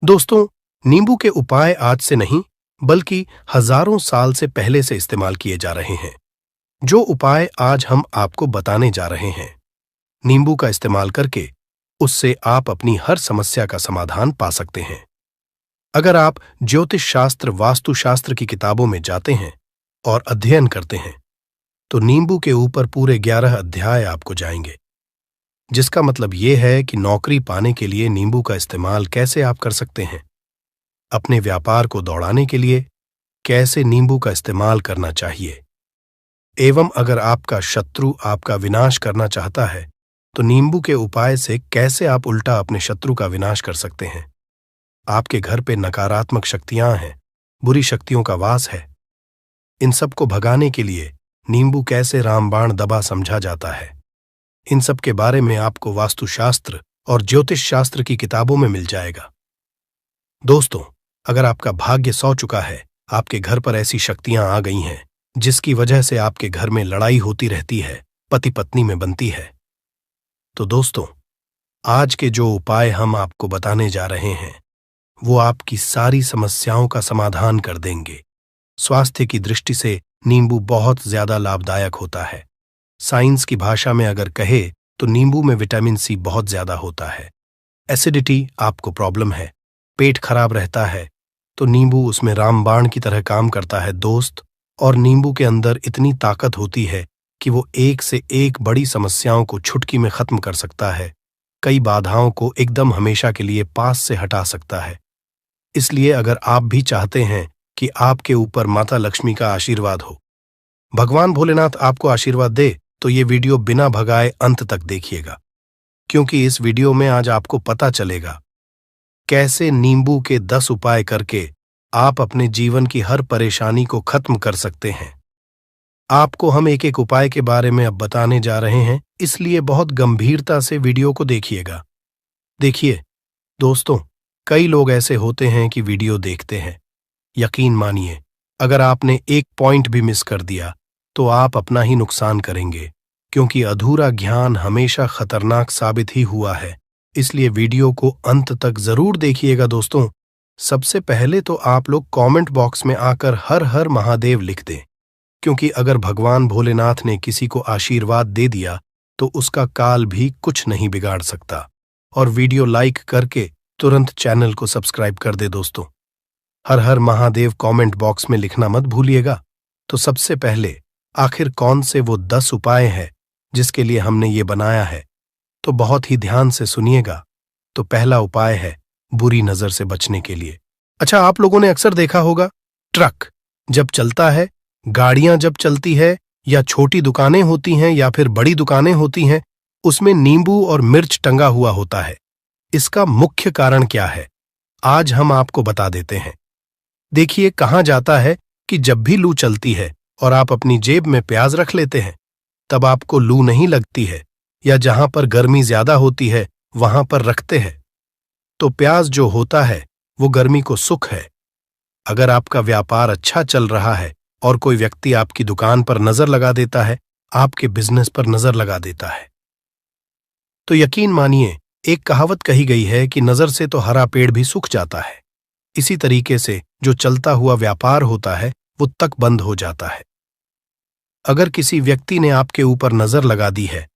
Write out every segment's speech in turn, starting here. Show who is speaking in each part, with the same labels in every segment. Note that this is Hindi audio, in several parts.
Speaker 1: दोस्तों, नींबू के उपाय आज से नहीं बल्कि हजारों साल से पहले से इस्तेमाल किए जा रहे हैं। जो उपाय आज हम आपको बताने जा रहे हैं, नींबू का इस्तेमाल करके उससे आप अपनी हर समस्या का समाधान पा सकते हैं। अगर आप ज्योतिष शास्त्र, वास्तुशास्त्र की किताबों में जाते हैं और अध्ययन करते हैं, तो नींबू के ऊपर पूरे 11 अध्याय आपको जाएंगे, जिसका मतलब यह है कि नौकरी पाने के लिए नींबू का इस्तेमाल कैसे आप कर सकते हैं, अपने व्यापार को दौड़ाने के लिए कैसे नींबू का इस्तेमाल करना चाहिए, एवं अगर आपका शत्रु आपका विनाश करना चाहता है तो नींबू के उपाय से कैसे आप उल्टा अपने शत्रु का विनाश कर सकते हैं। आपके घर पे नकारात्मक शक्तियां हैं, बुरी शक्तियों का वास है, इन सब को भगाने के लिए नींबू कैसे रामबाण दबा समझा जाता है, इन सब के बारे में आपको वास्तुशास्त्र और ज्योतिष शास्त्र की किताबों में मिल जाएगा। दोस्तों, अगर आपका भाग्य सौ चुका है, आपके घर पर ऐसी शक्तियां आ गई हैं जिसकी वजह से आपके घर में लड़ाई होती रहती है, पति पत्नी में बनती है, तो दोस्तों, आज के जो उपाय हम आपको बताने जा रहे हैं वो आपकी सारी समस्याओं का समाधान कर देंगे। स्वास्थ्य की दृष्टि से नींबू बहुत ज्यादा लाभदायक होता है। साइंस की भाषा में अगर कहे तो नींबू में विटामिन सी बहुत ज्यादा होता है। एसिडिटी आपको प्रॉब्लम है, पेट खराब रहता है, तो नींबू उसमें रामबाण की तरह काम करता है दोस्त। और नींबू के अंदर इतनी ताकत होती है कि वो एक से एक बड़ी समस्याओं को चुटकी में खत्म कर सकता है, कई बाधाओं को एकदम हमेशा के लिए पास से हटा सकता है। इसलिए अगर आप भी चाहते हैं कि आपके ऊपर माता लक्ष्मी का आशीर्वाद हो, भगवान भोलेनाथ आपको आशीर्वाद दे, तो ये वीडियो बिना भगाए अंत तक देखिएगा, क्योंकि इस वीडियो में आज आपको पता चलेगा कैसे नींबू के 10 उपाय करके आप अपने जीवन की हर परेशानी को खत्म कर सकते हैं। आपको हम एक एक उपाय के बारे में अब बताने जा रहे हैं, इसलिए बहुत गंभीरता से वीडियो को देखिएगा। देखिए दोस्तों, कई लोग ऐसे होते हैं कि वीडियो देखते हैं, यकीन मानिए अगर आपने एक पॉइंट भी मिस कर दिया तो आप अपना ही नुकसान करेंगे, क्योंकि अधूरा ज्ञान हमेशा खतरनाक साबित ही हुआ है। इसलिए वीडियो को अंत तक जरूर देखिएगा। दोस्तों, सबसे पहले तो आप लोग कमेंट बॉक्स में आकर हर हर महादेव लिख दें, क्योंकि अगर भगवान भोलेनाथ ने किसी को आशीर्वाद दे दिया तो उसका काल भी कुछ नहीं बिगाड़ सकता। और वीडियो लाइक करके तुरंत चैनल को सब्सक्राइब कर दे। दोस्तों, हर हर महादेव कमेंट बॉक्स में लिखना मत भूलिएगा। तो सबसे पहले आखिर कौन से वो 10 उपाय हैं जिसके लिए हमने ये बनाया है, तो बहुत ही ध्यान से सुनिएगा। तो पहला उपाय है बुरी नजर से बचने के लिए। अच्छा, आप लोगों ने अक्सर देखा होगा, ट्रक जब चलता है, गाड़ियां जब चलती है, या छोटी दुकानें होती हैं या फिर बड़ी दुकानें होती हैं, उसमें नींबू और मिर्च टंगा हुआ होता है। इसका मुख्य कारण क्या है, आज हम आपको बता देते हैं। देखिए, कहा जाता है कि जब भी लू चलती है और आप अपनी जेब में प्याज रख लेते हैं, तब आपको लू नहीं लगती है, या जहां पर गर्मी ज्यादा होती है वहां पर रखते हैं, तो प्याज जो होता है वो गर्मी को सुख है। अगर आपका व्यापार अच्छा चल रहा है और कोई व्यक्ति आपकी दुकान पर नजर लगा देता है, आपके बिजनेस पर नजर लगा देता है, तो यकीन मानिए एक कहावत कही गई है कि नजर से तो हरा पेड़ भी सूख जाता है। इसी तरीके से जो चलता हुआ व्यापार होता है वो तक बंद हो जाता है। अगर किसी व्यक्ति ने आपके ऊपर नजर लगा दी है,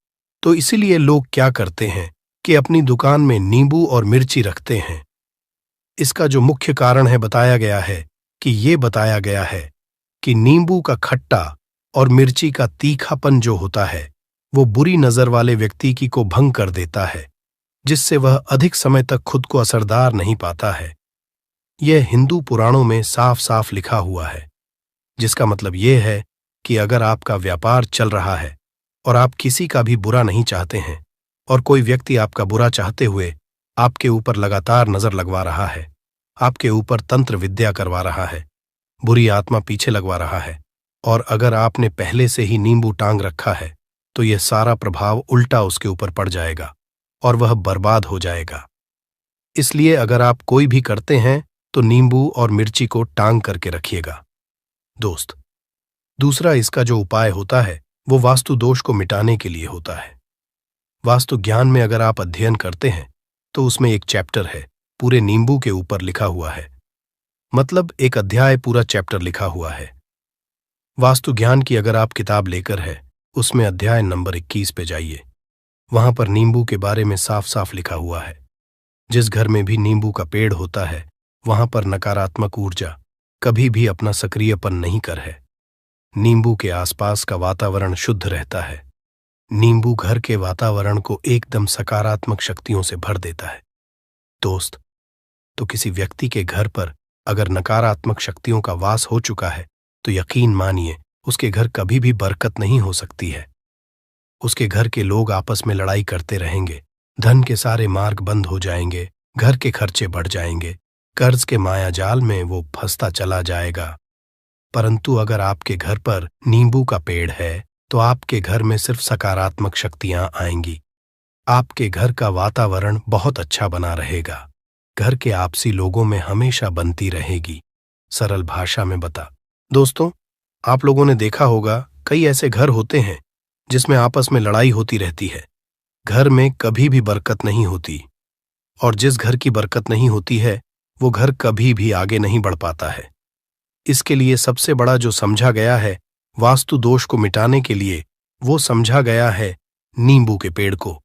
Speaker 1: तो इसीलिए लोग क्या करते हैं कि अपनी दुकान में नींबू और मिर्ची रखते हैं। इसका जो मुख्य कारण है बताया गया है कि नींबू का खट्टा और मिर्ची का तीखापन जो होता है वो बुरी नजर वाले व्यक्ति की को भंग कर देता है, जिससे वह अधिक समय तक खुद को असरदार नहीं पाता है। यह हिंदू पुराणों में साफ साफ लिखा हुआ है, जिसका मतलब यह है कि अगर आपका व्यापार चल रहा है और आप किसी का भी बुरा नहीं चाहते हैं, और कोई व्यक्ति आपका बुरा चाहते हुए आपके ऊपर लगातार नजर लगवा रहा है, आपके ऊपर तंत्र विद्या करवा रहा है, बुरी आत्मा पीछे लगवा रहा है, और अगर आपने पहले से ही नींबू टांग रखा है, तो यह सारा प्रभाव उल्टा उसके ऊपर पड़ जाएगा और वह बर्बाद हो जाएगा। इसलिए अगर आप कोई भी करते हैं तो नींबू और मिर्ची को टांग करके रखिएगा। दोस्त, दूसरा इसका जो उपाय होता है वो वास्तु दोष को मिटाने के लिए होता है। वास्तु ज्ञान में अगर आप अध्ययन करते हैं तो उसमें एक चैप्टर है पूरे नींबू के ऊपर लिखा हुआ है। मतलब एक अध्याय, पूरा चैप्टर लिखा हुआ है। वास्तु ज्ञान की अगर आप किताब लेकर है, उसमें अध्याय नंबर 21 पे जाइए। वहां पर नींबू के बारे में साफ साफ लिखा हुआ है। जिस घर में भी नींबू का पेड़ होता है, वहां पर नकारात्मक ऊर्जा कभी भी अपना सक्रियपन नहीं कर है। नींबू के आसपास का वातावरण शुद्ध रहता है। नींबू घर के वातावरण को एकदम सकारात्मक शक्तियों से भर देता है। दोस्त, तो किसी व्यक्ति के घर पर अगर नकारात्मक शक्तियों का वास हो चुका है, तो यकीन मानिए उसके घर कभी भी बरकत नहीं हो सकती है। उसके घर के लोग आपस में लड़ाई करते रहेंगे, धन के सारे मार्ग बंद हो जाएंगे, घर के खर्चे बढ़ जाएंगे, कर्ज के माया जाल में वो फंसता चला जाएगा। परंतु अगर आपके घर पर नींबू का पेड़ है, तो आपके घर में सिर्फ सकारात्मक शक्तियां आएंगी। आपके घर का वातावरण बहुत अच्छा बना रहेगा। घर के आपसी लोगों में हमेशा बनती रहेगी। सरल भाषा में बता। दोस्तों, आप लोगों ने देखा होगा कई ऐसे घर होते हैं जिसमें आपस में लड़ाई होती रहती है। घर में कभी भी बरकत नहीं होती, और जिस घर की बरकत नहीं होती है, वो घर कभी भी आगे नहीं बढ़ पाता है। इसके लिए सबसे बड़ा जो समझा गया है वास्तु दोष को मिटाने के लिए, वो समझा गया है नींबू के पेड़ को।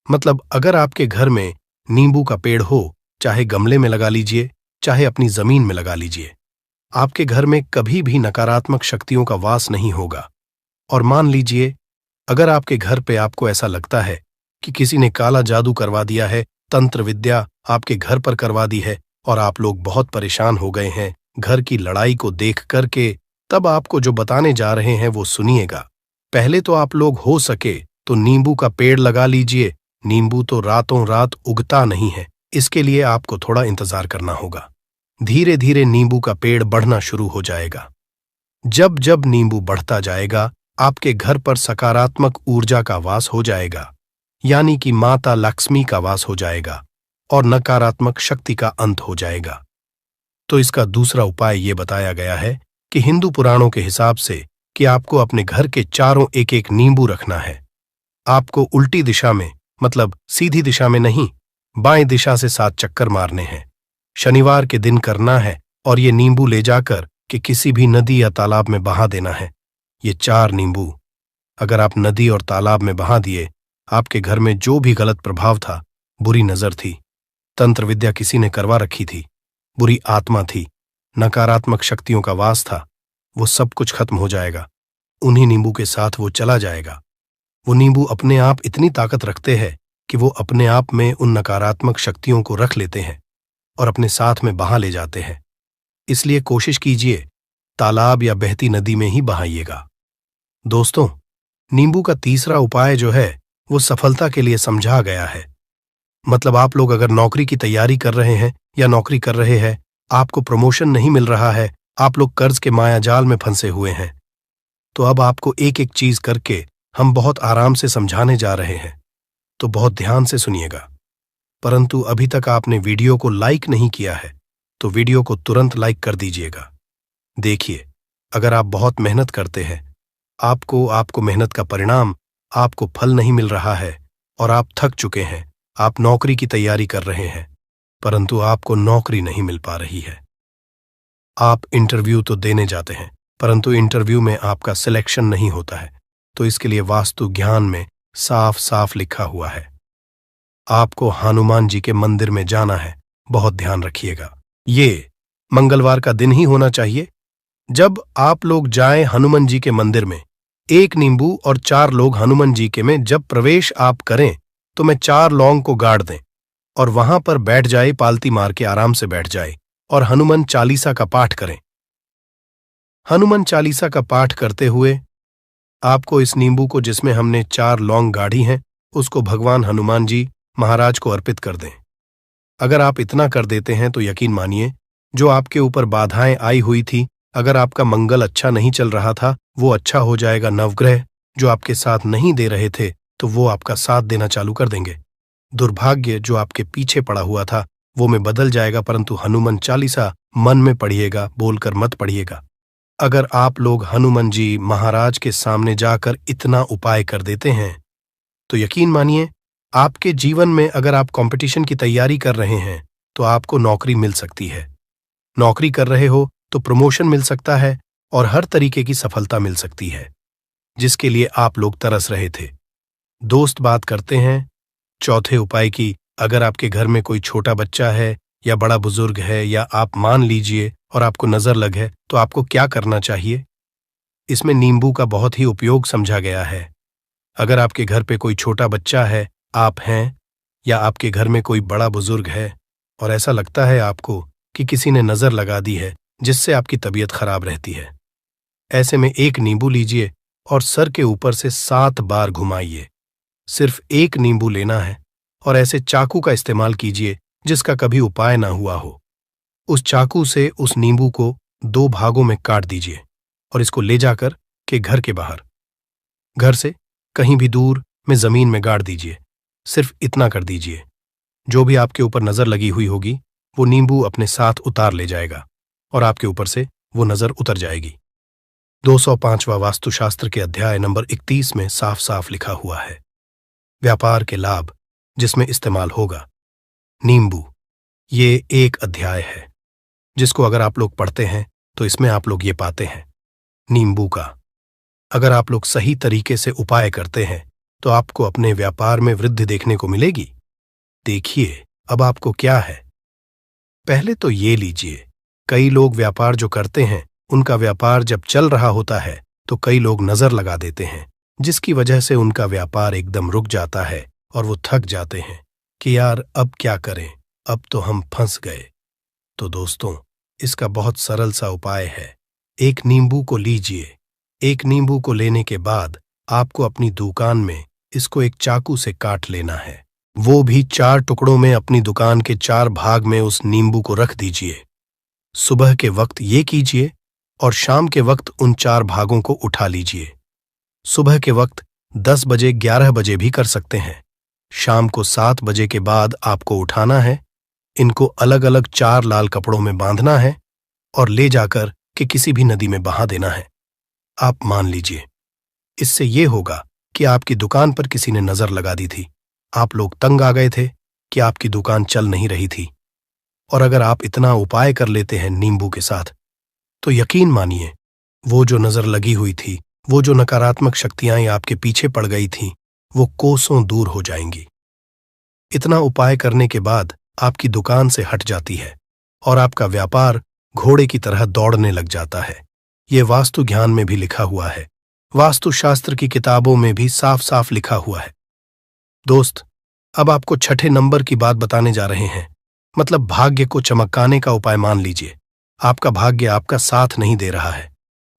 Speaker 1: मतलब अगर आपके घर में नींबू का पेड़ हो, चाहे गमले में लगा लीजिए, चाहे अपनी जमीन में लगा लीजिए, आपके घर में कभी भी नकारात्मक शक्तियों का वास नहीं होगा। और मान लीजिए अगर आपके घर पे आपको ऐसा लगता है कि किसी ने काला जादू करवा दिया है, तंत्र विद्या आपके घर पर करवा दी है, और आप लोग बहुत परेशान हो गए हैं घर की लड़ाई को देख करके, तब आपको जो बताने जा रहे हैं वो सुनिएगा। पहले तो आप लोग हो सके तो नींबू का पेड़ लगा लीजिए। नींबू तो रातों रात उगता नहीं है, इसके लिए आपको थोड़ा इंतजार करना होगा। धीरे धीरे नींबू का पेड़ बढ़ना शुरू हो जाएगा। जब जब नींबू बढ़ता जाएगा, आपके घर पर सकारात्मक ऊर्जा का वास हो जाएगा, यानी कि माता लक्ष्मी का वास हो जाएगा, और नकारात्मक शक्ति का अंत हो जाएगा। तो इसका दूसरा उपाय ये बताया गया है कि हिंदू पुराणों के हिसाब से कि आपको अपने घर के चारों एक एक नींबू रखना है। आपको उल्टी दिशा में, मतलब सीधी दिशा में नहीं, बाएं दिशा से 7 चक्कर मारने हैं। शनिवार के दिन करना है, और ये नींबू ले जाकर कि किसी भी नदी या तालाब में बहा देना है। ये 4 नींबू अगर आप नदी और तालाब में बहा दिए, आपके घर में जो भी गलत प्रभाव था, बुरी नजर थी, तंत्र विद्या किसी ने करवा रखी थी, बुरी आत्मा थी, नकारात्मक शक्तियों का वास था, वो सब कुछ खत्म हो जाएगा। उन्हीं नींबू के साथ वो चला जाएगा। वो नींबू अपने आप इतनी ताकत रखते हैं कि वो अपने आप में उन नकारात्मक शक्तियों को रख लेते हैं और अपने साथ में बहा ले जाते हैं। इसलिए कोशिश कीजिए तालाब या बहती नदी में ही बहाइएगा। दोस्तों, नींबू का तीसरा उपाय जो है वो सफलता के लिए समझा गया है। मतलब आप लोग अगर नौकरी की तैयारी कर रहे हैं या नौकरी कर रहे हैं, आपको प्रमोशन नहीं मिल रहा है, आप लोग कर्ज के मायाजाल में फंसे हुए हैं, तो अब आपको एक एक चीज करके हम बहुत आराम से समझाने जा रहे हैं, तो बहुत ध्यान से सुनिएगा। परंतु अभी तक आपने वीडियो को लाइक नहीं किया है, तो वीडियो को तुरंत लाइक कर दीजिएगा। देखिए, अगर आप बहुत मेहनत करते हैं, आपको मेहनत का परिणाम, आपको फल नहीं मिल रहा है और आप थक चुके हैं, आप नौकरी की तैयारी कर रहे हैं, परंतु आपको नौकरी नहीं मिल पा रही है। आप इंटरव्यू तो देने जाते हैं, परंतु इंटरव्यू में आपका सिलेक्शन नहीं होता है, तो इसके लिए वास्तु ज्ञान में साफ साफ लिखा हुआ है, आपको हनुमान जी के मंदिर में जाना है। बहुत ध्यान रखिएगा, ये मंगलवार का दिन ही होना चाहिए। जब आप लोग जाएं हनुमान जी के मंदिर में, 1 नींबू और 4 लोग हनुमान जी के में जब प्रवेश आप करें, तो मैं 4 लौंग को गाड़ दें और वहां पर बैठ जाए, पालती मार के आराम से बैठ जाए और हनुमान चालीसा का पाठ करें। हनुमान चालीसा का पाठ करते हुए आपको इस नींबू को, जिसमें हमने 4 लौंग गाढ़ी हैं, उसको भगवान हनुमान जी महाराज को अर्पित कर दें। अगर आप इतना कर देते हैं तो यकीन मानिए, जो आपके ऊपर बाधाएं आई हुई थी, अगर आपका मंगल अच्छा नहीं चल रहा था, वो अच्छा हो जाएगा। नवग्रह जो आपके साथ नहीं दे रहे थे, तो वो आपका साथ देना चालू कर देंगे। दुर्भाग्य जो आपके पीछे पड़ा हुआ था, वो में बदल जाएगा। परंतु हनुमान चालीसा मन में पढ़िएगा, बोलकर मत पढ़िएगा। अगर आप लोग हनुमान जी महाराज के सामने जाकर इतना उपाय कर देते हैं, तो यकीन मानिए, आपके जीवन में अगर आप कंपटीशन की तैयारी कर रहे हैं, तो आपको नौकरी मिल सकती है। नौकरी कर रहे हो तो प्रमोशन मिल सकता है और हर तरीके की सफलता मिल सकती है जिसके लिए आप लोग तरस रहे थे। दोस्त बात करते हैं चौथे उपाय की। अगर आपके घर में कोई छोटा बच्चा है या बड़ा बुजुर्ग है या आप मान लीजिए और आपको नजर लग है तो आपको क्या करना चाहिए। इसमें नींबू का बहुत ही उपयोग समझा गया है। अगर आपके घर पे कोई छोटा बच्चा है, आप हैं, या आपके घर में कोई बड़ा बुजुर्ग है और ऐसा लगता है आपको कि किसी ने नजर लगा दी है जिससे आपकी तबीयत खराब रहती है, ऐसे में एक नींबू लीजिए और सर के ऊपर से 7 बार घुमाइए। सिर्फ एक नींबू लेना है और ऐसे चाकू का इस्तेमाल कीजिए जिसका कभी उपाय ना हुआ हो। उस चाकू से उस नींबू को 2 भागों में काट दीजिए और इसको ले जाकर के घर के बाहर, घर से कहीं भी दूर में जमीन में गाड़ दीजिए। सिर्फ इतना कर दीजिए, जो भी आपके ऊपर नजर लगी हुई होगी वो नींबू अपने साथ उतार ले जाएगा और आपके ऊपर से वो नजर उतर जाएगी। 205वां वास्तुशास्त्र के अध्याय नंबर 31 में साफ साफ लिखा हुआ है, व्यापार के लाभ जिसमें इस्तेमाल होगा नींबू। ये एक अध्याय है जिसको अगर आप लोग पढ़ते हैं तो इसमें आप लोग ये पाते हैं नींबू का अगर आप लोग सही तरीके से उपाय करते हैं तो आपको अपने व्यापार में वृद्धि देखने को मिलेगी। देखिए अब आपको क्या है। पहले तो ये लीजिए, कई लोग व्यापार जो करते हैं उनका व्यापार जब चल रहा होता है तो कई लोग नजर लगा देते हैं जिसकी वजह से उनका व्यापार एकदम रुक जाता है और वो थक जाते हैं कि यार अब क्या करें, अब तो हम फंस गए। तो दोस्तों इसका बहुत सरल सा उपाय है, एक नींबू को लीजिए। एक नींबू को लेने के बाद आपको अपनी दुकान में इसको एक चाकू से काट लेना है, वो भी 4 टुकड़ों में। अपनी दुकान के 4 भाग में उस नींबू को रख दीजिए। सुबह के वक्त ये कीजिए और शाम के वक्त उन 4 भागों को उठा लीजिए। सुबह के वक्त 10 बजे 11 बजे भी कर सकते हैं, शाम को 7 बजे के बाद आपको उठाना है। इनको अलग अलग 4 लाल कपड़ों में बांधना है और ले जाकर के किसी भी नदी में बहा देना है। आप मान लीजिए इससे ये होगा कि आपकी दुकान पर किसी ने नजर लगा दी थी, आप लोग तंग आ गए थे कि आपकी दुकान चल नहीं रही थी। और अगर आप इतना उपाय कर लेते हैं नींबू के साथ तो यकीन मानिए वो जो नजर लगी हुई थी, वो जो नकारात्मक शक्तियां आपके पीछे पड़ गई थीं, वो कोसों दूर हो जाएंगी। इतना उपाय करने के बाद आपकी दुकान से हट जाती है और आपका व्यापार घोड़े की तरह दौड़ने लग जाता है। ये वास्तु ज्ञान में भी लिखा हुआ है, वास्तुशास्त्र की किताबों में भी साफ साफ लिखा हुआ है। दोस्त अब आपको 6ठे नंबर की बात बताने जा रहे हैं, मतलब भाग्य को चमकाने का उपाय। मान लीजिए आपका भाग्य आपका साथ नहीं दे रहा है,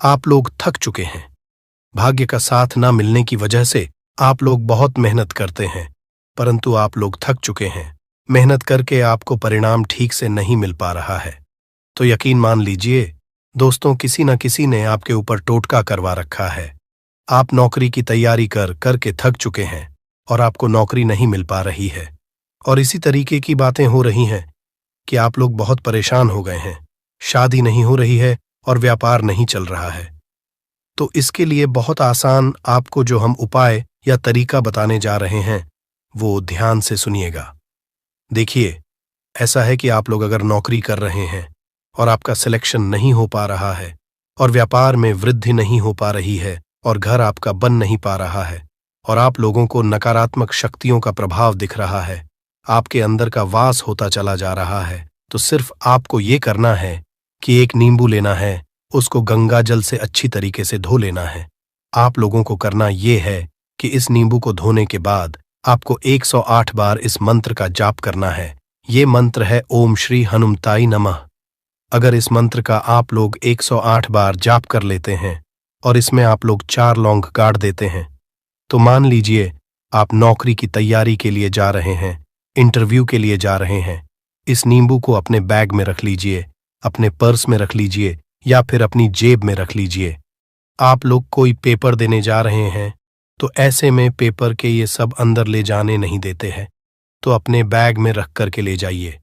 Speaker 1: आप लोग थक चुके हैं। भाग्य का साथ ना मिलने की वजह से आप लोग बहुत मेहनत करते हैं परंतु आप लोग थक चुके हैं, मेहनत करके आपको परिणाम ठीक से नहीं मिल पा रहा है। तो यकीन मान लीजिए दोस्तों किसी न किसी ने आपके ऊपर टोटका करवा रखा है। आप नौकरी की तैयारी करके थक चुके हैं और आपको नौकरी नहीं मिल पा रही है और इसी तरीके की बातें हो रही हैं कि आप लोग बहुत परेशान हो गए हैं, शादी नहीं हो रही है और व्यापार नहीं चल रहा है। तो इसके लिए बहुत आसान आपको जो हम उपाय या तरीका बताने जा रहे हैं वो ध्यान से सुनिएगा। देखिए ऐसा है कि आप लोग अगर नौकरी कर रहे हैं और आपका सिलेक्शन नहीं हो पा रहा है और व्यापार में वृद्धि नहीं हो पा रही है और घर आपका बन नहीं पा रहा है और आप लोगों को नकारात्मक शक्तियों का प्रभाव दिख रहा है, आपके अंदर का वास होता चला जा रहा है, तो सिर्फ आपको ये करना है कि एक नींबू लेना है, उसको गंगा जल से अच्छी तरीके से धो लेना है। आप लोगों को करना ये है कि इस नींबू को धोने के बाद आपको 108 बार इस मंत्र का जाप करना है। ये मंत्र है ओम श्री हनुमताई नमः। अगर इस मंत्र का आप लोग 108 बार जाप कर लेते हैं और इसमें आप लोग 4 लौंग गाड़ देते हैं तो मान लीजिए आप नौकरी की तैयारी के लिए जा रहे हैं, इंटरव्यू के लिए जा रहे हैं। इस नींबू को अपने बैग में रख लीजिए, अपने पर्स में रख लीजिए या फिर अपनी जेब में रख लीजिए। आप लोग कोई पेपर देने जा रहे हैं तो ऐसे में पेपर के ये सब अंदर ले जाने नहीं देते हैं, तो अपने बैग में रख करके ले जाइए।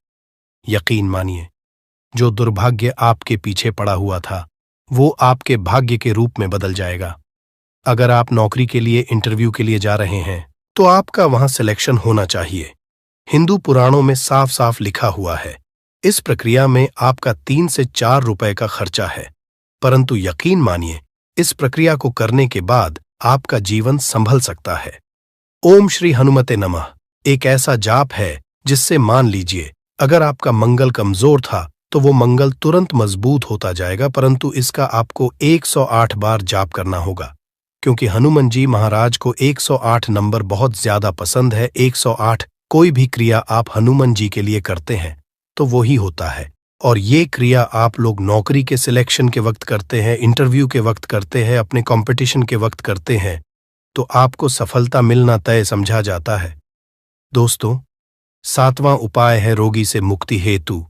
Speaker 1: यकीन मानिए जो दुर्भाग्य आपके पीछे पड़ा हुआ था वो आपके भाग्य के रूप में बदल जाएगा। अगर आप नौकरी के लिए इंटरव्यू के लिए जा रहे हैं तो आपका वहां सिलेक्शन होना चाहिए। हिंदू पुराणों में साफ साफ लिखा हुआ है इस प्रक्रिया में आपका 3 से 4 रुपए का खर्चा है, परंतु यकीन मानिए, इस प्रक्रिया को करने के बाद आपका जीवन संभल सकता है। ओम श्री हनुमते नमः एक ऐसा जाप है जिससे मान लीजिए अगर आपका मंगल कमजोर था तो वो मंगल तुरंत मजबूत होता जाएगा, परंतु इसका आपको 108 बार जाप करना होगा, क्योंकि हनुमान जी महाराज को 108 नंबर बहुत ज्यादा पसंद है। 108 कोई भी क्रिया आप हनुमान जी के लिए करते हैं तो वो ही होता है, और ये क्रिया आप लोग नौकरी के सिलेक्शन के वक्त करते हैं, इंटरव्यू के वक्त करते हैं, अपने कंपटीशन के वक्त करते हैं, तो आपको सफलता मिलना तय समझा जाता है। दोस्तों, 7वां उपाय है रोगी से मुक्ति हेतु।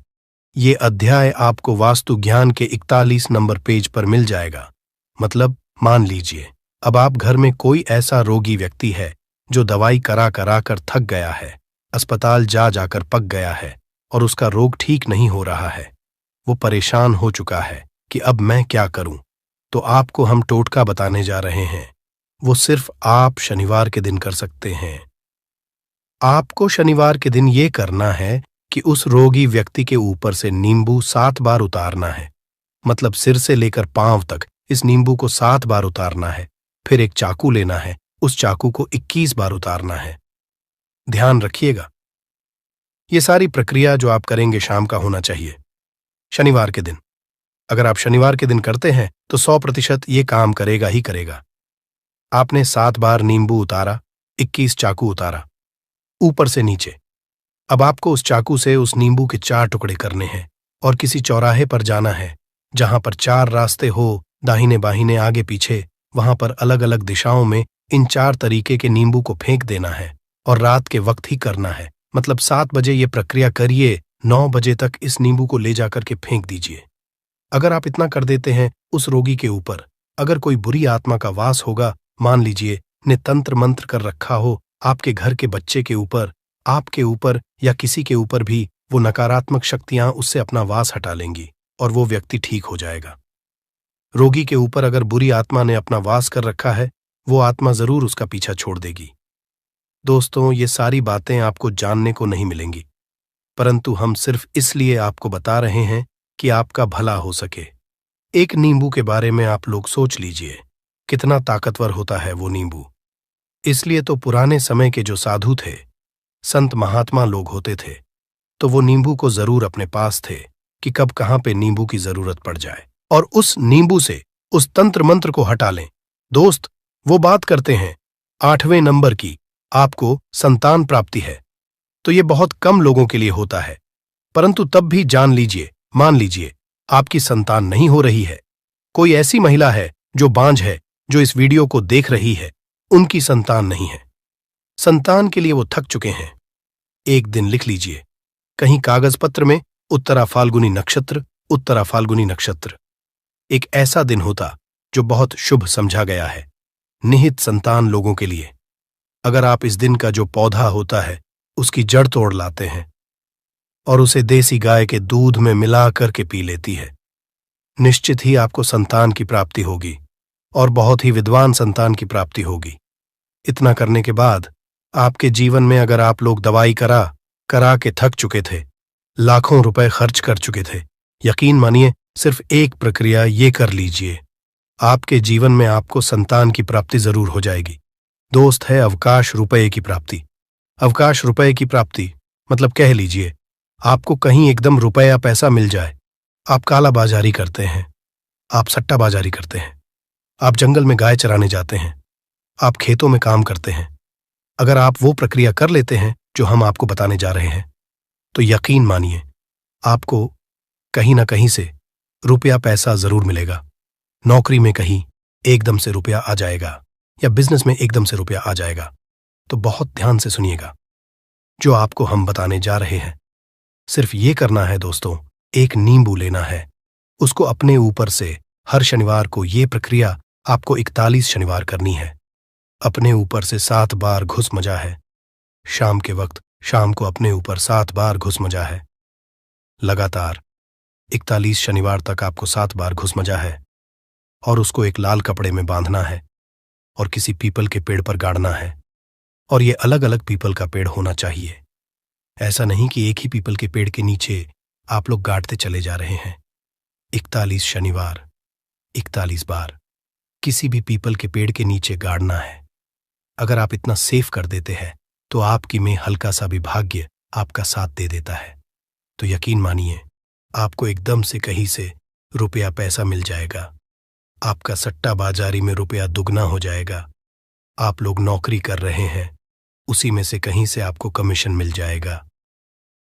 Speaker 1: ये अध्याय आपको वास्तु ज्ञान के 41 नंबर पेज पर मिल जाएगा। मतलब मान लीजिए अब आप घर में कोई ऐसा रोगी व्यक्ति है जो दवाई करा करा कर थक गया है, अस्पताल जा जाकर पक गया है और उसका रोग ठीक नहीं हो रहा है। वो परेशान हो चुका है कि अब मैं क्या करूं। तो आपको हम टोटका बताने जा रहे हैं। वो सिर्फ आप शनिवार के दिन कर सकते हैं। आपको शनिवार के दिन ये करना है कि उस रोगी व्यक्ति के ऊपर से नींबू 7 बार उतारना है। मतलब सिर से लेकर पांव तक इस नींबू को 7 बार उतारना है। फिर एक चाकू लेना है, उस चाकू को 21 बार उतारना है। ध्यान रखिएगा, ये सारी प्रक्रिया जो आप करेंगे शाम का होना चाहिए, शनिवार के दिन। अगर आप शनिवार के दिन करते हैं तो 100% ये काम करेगा ही करेगा। आपने 7 बार नींबू उतारा, 21 चाकू उतारा, ऊपर से नीचे। अब आपको उस चाकू से उस नींबू के 4 टुकड़े करने हैं और किसी चौराहे पर जाना है जहां पर 4 रास्ते हो, दाहिने बाहिने आगे पीछे, वहां पर अलग अलग दिशाओं में इन 4 तरीके के नींबू को फेंक देना है और रात के वक्त ही करना है। मतलब 7 बजे ये प्रक्रिया करिए, 9 बजे तक इस नींबू को ले जाकर के फेंक दीजिए। अगर आप इतना कर देते हैं, उस रोगी के ऊपर अगर कोई बुरी आत्मा का वास होगा, मान लीजिए ने तंत्र मंत्र कर रखा हो आपके घर के बच्चे के ऊपर, आपके ऊपर या किसी के ऊपर भी, वो नकारात्मक शक्तियां उससे अपना वास हटा लेंगी और वो व्यक्ति ठीक हो जाएगा। रोगी के ऊपर अगर बुरी आत्मा ने अपना वास कर रखा है, वो आत्मा जरूर उसका पीछा छोड़ देगी। दोस्तों, ये सारी बातें आपको जानने को नहीं मिलेंगी, परंतु हम सिर्फ इसलिए आपको बता रहे हैं कि आपका भला हो सके। एक नींबू के बारे में आप लोग सोच लीजिए, कितना ताकतवर होता है वो नींबू। इसलिए तो पुराने समय के जो साधु थे, संत महात्मा लोग होते थे, तो वो नींबू को जरूर अपने पास थे कि कब कहां पे नींबू की जरूरत पड़ जाए और उस नींबू से उस तंत्र मंत्र को हटा लें। दोस्त, वो बात करते हैं 8वें नंबर की, आपको संतान प्राप्ति है, तो ये बहुत कम लोगों के लिए होता है, परंतु तब भी जान लीजिए, मान लीजिए आपकी संतान नहीं हो रही है, कोई ऐसी महिला है जो बांझ है, जो इस वीडियो को देख रही है, उनकी संतान नहीं है, संतान के लिए वो थक चुके हैं। एक दिन लिख लीजिए कहीं कागज पत्र में, उत्तरा फाल्गुनी नक्षत्र, उत्तरा फाल्गुनी नक्षत्र। एक ऐसा दिन होता जो बहुत शुभ समझा गया है निहित संतान लोगों के लिए। अगर आप इस दिन का जो पौधा होता है उसकी जड़ तोड़ लाते हैं और उसे देसी गाय के दूध में मिला करके पी लेती है, निश्चित ही आपको संतान की प्राप्ति होगी और बहुत ही विद्वान संतान की प्राप्ति होगी। इतना करने के बाद आपके जीवन में अगर आप लोग दवाई करा के थक चुके थे, लाखों रुपए खर्च कर चुके थे, यकीन मानिए सिर्फ एक प्रक्रिया ये कर लीजिए, आपके जीवन में आपको संतान की प्राप्ति जरूर हो जाएगी। दोस्त, है अवकाश रुपए की प्राप्ति। अवकाश रुपए की प्राप्ति मतलब कह लीजिए आपको कहीं एकदम रुपया पैसा मिल जाए। आप काला बाजारी करते हैं, आप सट्टा बाजारी करते हैं, आप जंगल में गाय चराने जाते हैं, आप खेतों में काम करते हैं। अगर आप वो प्रक्रिया कर लेते हैं जो हम आपको बताने जा रहे हैं, तो यकीन मानिए आपको कहीं ना कहीं से रुपया पैसा जरूर मिलेगा। नौकरी में कहीं एकदम से रुपया आ जाएगा या बिजनेस में एकदम से रुपया आ जाएगा। तो बहुत ध्यान से सुनिएगा जो आपको हम बताने जा रहे हैं। सिर्फ ये करना है दोस्तों, एक नींबू लेना है, उसको अपने ऊपर से हर शनिवार को ये प्रक्रिया आपको 41 शनिवार करनी है। अपने ऊपर से 7 बार घुस मजा है। शाम के वक्त शाम को अपने ऊपर 7 बार घुस मजा है। लगातार 41 शनिवार तक आपको 7 बार घुस मजा है और उसको एक लाल कपड़े में बांधना है और किसी पीपल के पेड़ पर गाड़ना है। और ये अलग अलग पीपल का पेड़ होना चाहिए। ऐसा नहीं कि एक ही पीपल के पेड़ के नीचे आप लोग गाड़ते चले जा रहे हैं। 41 शनिवार, 41 बार किसी भी पीपल के पेड़ के नीचे गाड़ना है। अगर आप इतना सेफ कर देते हैं तो आपकी में हल्का सा भी भाग्य आपका साथ दे देता है, तो यकीन मानिए आपको एकदम से कहीं से रुपया पैसा मिल जाएगा। आपका सट्टा बाजारी में रुपया दुगना हो जाएगा। आप लोग नौकरी कर रहे हैं, उसी में से कहीं से आपको कमीशन मिल जाएगा।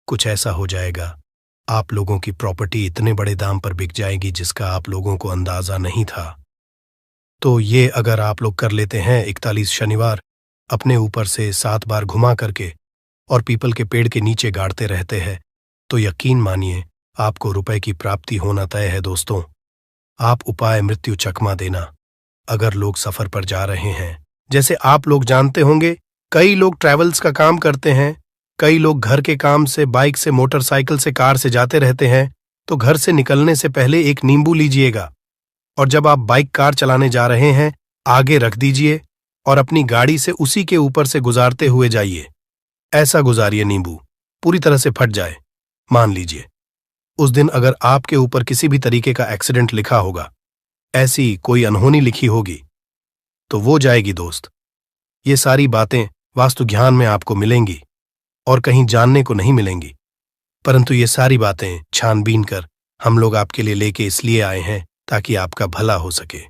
Speaker 1: कुछ ऐसा हो जाएगा, आप लोगों की प्रॉपर्टी इतने बड़े दाम पर बिक जाएगी जिसका आप लोगों को अंदाजा नहीं था। तो ये अगर आप लोग कर लेते हैं 41 शनिवार अपने ऊपर से 7 बार घुमा करके और पीपल के पेड़ के नीचे गाड़ते रहते हैं, तो यकीन मानिए आपको रुपए की प्राप्ति होना तय है दोस्तों। आप उपाय मृत्यु चकमा देना। अगर लोग सफर पर जा रहे हैं, जैसे आप लोग जानते होंगे कई लोग ट्रैवल्स का काम करते हैं, कई लोग घर के काम से बाइक से मोटरसाइकिल से कार से जाते रहते हैं, तो घर से निकलने से पहले एक नींबू लीजिएगा और जब आप बाइक कार चलाने जा रहे हैं आगे रख दीजिए और अपनी गाड़ी से उसी के ऊपर से गुजारते हुए जाइए। ऐसा गुजारिए नींबू पूरी तरह से फट जाए। मान लीजिए उस दिन अगर आपके ऊपर किसी भी तरीके का एक्सीडेंट लिखा होगा, ऐसी कोई अनहोनी लिखी होगी, तो वो जाएगी दोस्त। ये सारी बातें वास्तु ज्ञान में आपको मिलेंगी और कहीं जानने को नहीं मिलेंगी, परंतु ये सारी बातें छानबीन कर हम लोग आपके लिए लेके इसलिए आए हैं ताकि आपका भला हो सके।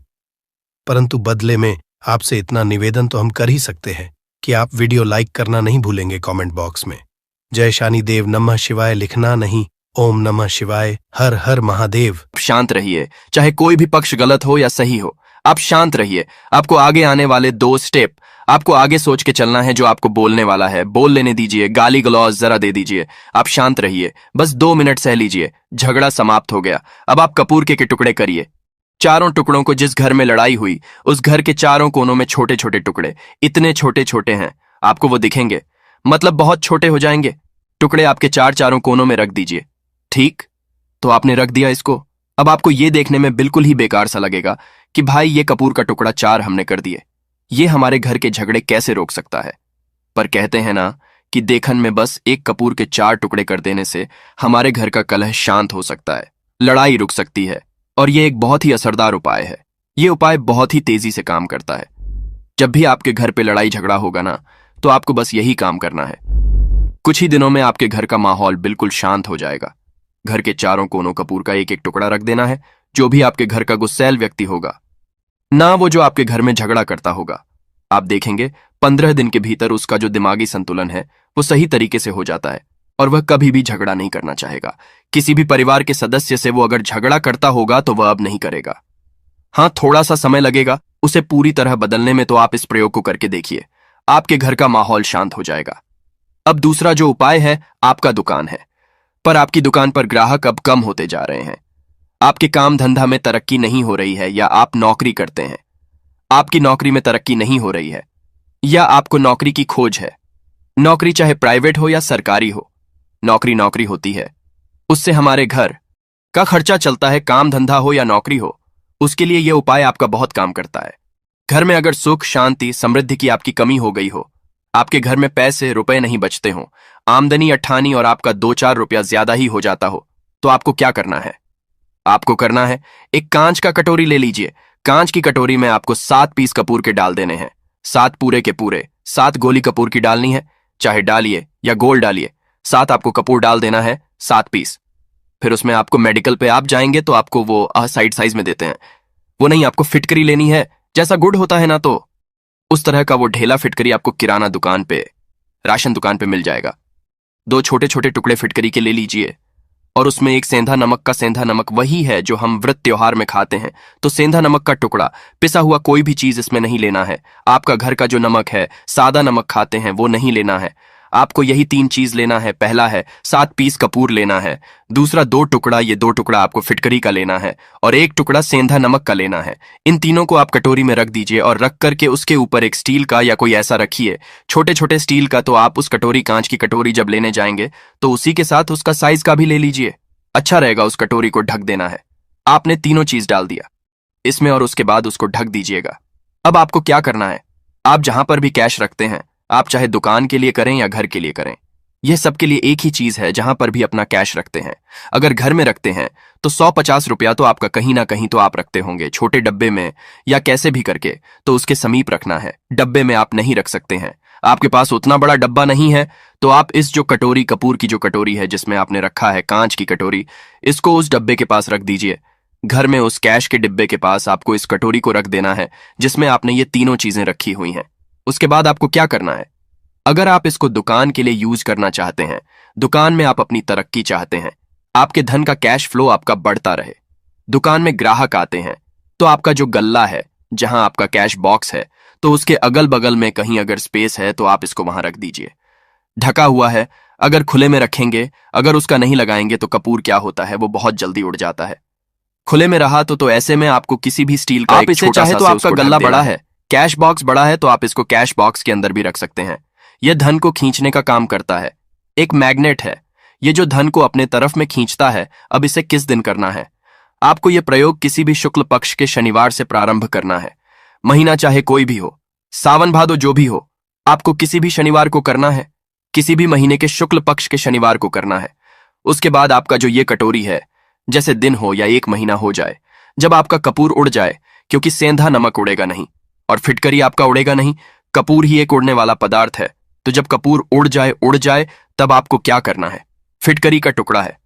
Speaker 1: परंतु बदले में आपसे इतना निवेदन तो हम कर ही सकते हैं कि आप वीडियो लाइक करना नहीं भूलेंगे कमेंट बॉक्स में। जय शानी देव नमः शिवाय लिखना नहीं, ओम नमः शिवाय, हर हर महादेव।
Speaker 2: शांत रहिए, चाहे कोई भी पक्ष गलत हो या सही हो, आप शांत रहिए। आपको आगे आने वाले 2 स्टेप आपको आगे सोच के चलना है। जो आपको बोलने वाला है बोल लेने दीजिए, गाली गलौज जरा दे दीजिए। आप शांत रहिए, बस 2 मिनट सह लीजिए। झगड़ा समाप्त हो गया। अब आप कपूर के टुकड़े करिए। चारों टुकड़ों को जिस घर में लड़ाई हुई उस घर के चारों कोनों में छोटे छोटे टुकड़े, इतने छोटे छोटे हैं आपको वो दिखेंगे, मतलब बहुत छोटे हो जाएंगे। टुकड़े आपके चारों कोनों में रख दीजिए। ठीक, तो आपने रख दिया इसको। अब आपको ये देखने में बिल्कुल ही बेकार सा लगेगा कि भाई ये कपूर का टुकड़ा 4 हमने कर दिए, ये हमारे घर के झगड़े कैसे रोक सकता है। पर कहते हैं ना कि देखन में बस एक कपूर के 4 टुकड़े कर देने से हमारे घर का कलह शांत हो सकता है, लड़ाई रुक सकती है। और ये एक बहुत ही असरदार उपाय है। ये उपाय बहुत ही तेजी से काम करता है। जब भी आपके घर पे लड़ाई झगड़ा होगा ना, तो आपको बस यही काम करना है। कुछ ही दिनों में आपके घर का माहौल बिल्कुल शांत हो जाएगा। घर के चारों कोनों कपूर का एक एक टुकड़ा रख देना है। जो भी आपके घर का गुस्सैल व्यक्ति होगा ना, वो जो आपके घर में झगड़ा करता होगा, आप देखेंगे 15 दिन के भीतर उसका जो दिमागी संतुलन है वो सही तरीके से हो जाता है और वह कभी भी झगड़ा नहीं करना चाहेगा। किसी भी परिवार के सदस्य से वो अगर झगड़ा करता होगा तो वह अब नहीं करेगा। हाँ, थोड़ा सा समय लगेगा उसे पूरी तरह बदलने में, तो आप इस प्रयोग को करके देखिए, आपके घर का माहौल शांत हो जाएगा। अब दूसरा जो उपाय है, आपका दुकान है, पर आपकी दुकान पर ग्राहक अब कम होते जा रहे हैं। आपके काम धंधा में तरक्की नहीं हो रही है, या आप नौकरी करते हैं, आपकी नौकरी में तरक्की नहीं हो रही है, या आपको नौकरी की खोज है। नौकरी चाहे प्राइवेट हो या सरकारी हो, नौकरी नौकरी होती है, उससे हमारे घर का खर्चा चलता है। काम धंधा हो या नौकरी हो, उसके लिए यह उपाय आपका बहुत काम करता है। घर में अगर सुख शांति समृद्धि की आपकी कमी हो गई हो, आपके घर में पैसे रुपए नहीं बचते हो, आमदनी अट्ठानी और आपका 2-4 रुपया ज्यादा ही हो जाता हो, तो आपको क्या करना है? आपको करना है, एक कांच का कटोरी ले लीजिए। कांच की कटोरी में आपको 7 पीस कपूर के डाल देने हैं। 7 पूरे के पूरे 7 गोली कपूर की डालनी है, चाहे डालिए या गोल डालिए। 7 आपको कपूर डाल देना है, 7 पीस। फिर उसमें आपको मेडिकल पे आप जाएंगे तो आपको वो साइड साइज में देते हैं, वो नहीं, आपको फिटकरी लेनी है। जैसा गुड़ होता है ना, तो उस तरह का वो ढेला फिटकरी आपको किराना दुकान पे, राशन दुकान पे मिल जाएगा। 2 छोटे छोटे टुकड़े फिटकरी के ले लीजिए और उसमें एक सेंधा नमक का, सेंधा नमक वही है जो हम व्रत त्योहार में खाते हैं, तो सेंधा नमक का टुकड़ा, पिसा हुआ कोई भी चीज इसमें नहीं लेना है। आपका घर का जो नमक है, सादा नमक खाते हैं, वो नहीं लेना है। आपको यही 3 चीज लेना है। पहला है 7 पीस कपूर लेना है, दूसरा 2 टुकड़ा, ये 2 टुकड़ा आपको फिटकरी का लेना है, और 1 टुकड़ा सेंधा नमक का लेना है। इन तीनों को आप कटोरी में रख दीजिए और रख करके उसके ऊपर एक स्टील का या कोई ऐसा रखिए, छोटे छोटे स्टील का। तो आप उस कटोरी, कांच की कटोरी जब लेने जाएंगे तो उसी के साथ उसका साइज का भी ले लीजिए, अच्छा रहेगा। उस कटोरी को ढक देना है। आपने तीनों चीज डाल दिया इसमें और उसके बाद उसको ढक दीजिएगा। अब आपको क्या करना है, आप जहां पर भी कैश रखते हैं, आप चाहे दुकान के लिए करें या घर के लिए करें, यह सबके लिए एक ही चीज है जहां पर भी अपना कैश रखते हैं। अगर घर में रखते हैं तो 150 रुपया तो आपका कहीं ना कहीं तो आप रखते होंगे, छोटे डब्बे में या कैसे भी करके, तो उसके समीप रखना है। डब्बे में आप नहीं रख सकते हैं, आपके पास उतना बड़ा डब्बा नहीं है, तो आप इस जो कटोरी, कपूर की जो कटोरी है जिसमें आपने रखा है, कांच की कटोरी, इसको उस डब्बे के पास रख दीजिए। घर में उस कैश के डिब्बे के पास आपको इस कटोरी को रख देना है जिसमें आपने ये तीनों चीजें रखी हुई हैं। उसके बाद आपको क्या करना है, अगर आप इसको दुकान के लिए यूज करना चाहते हैं, दुकान में आप अपनी तरक्की चाहते हैं, आपके धन का कैश फ्लो आपका बढ़ता रहे, दुकान में ग्राहक आते हैं, तो आपका जो गल्ला है, जहां आपका कैश बॉक्स है, तो उसके अगल बगल में कहीं अगर स्पेस है तो आप इसको वहां रख दीजिए। ढका हुआ है, अगर खुले में रखेंगे, अगर उसका नहीं लगाएंगे तो कपूर क्या होता है, वो बहुत जल्दी उड़ जाता है। खुले में रहा तो ऐसे में आपको किसी भी स्टील का
Speaker 3: आप
Speaker 2: एक
Speaker 3: इसे
Speaker 2: छोटा
Speaker 3: चाहे
Speaker 2: सा
Speaker 3: तो
Speaker 2: से
Speaker 3: आपका
Speaker 2: उसको ढक
Speaker 3: गल्ला
Speaker 2: देना
Speaker 3: बड़ा
Speaker 2: है। कैश बॉक्स बड़ा है तो आप इसको कैश बॉक्स के अंदर भी रख सकते हैं। यह धन को खींचने का काम करता है, एक मैग्नेट है, ये जो धन को अपने तरफ में खींचता है। अब इसे किस दिन करना है, आपको यह प्रयोग किसी भी शुक्ल पक्ष के शनिवार से प्रारंभ करना है। महीना चाहे कोई भी हो, सावन भादो जो भी हो, आपको किसी भी शनिवार को करना है, किसी भी महीने के शुक्ल पक्ष के शनिवार को करना है। उसके बाद आपका जो ये कटोरी है, जैसे दिन हो या एक महीना हो जाए, जब आपका कपूर उड़ जाए, क्योंकि सेंधा नमक उड़ेगा नहीं और फिटकरी आपका उड़ेगा नहीं, कपूर ही एक उड़ने वाला पदार्थ है, तो जब कपूर उड़ जाए तब आपको क्या करना है, फिटकरी का टुकड़ा है,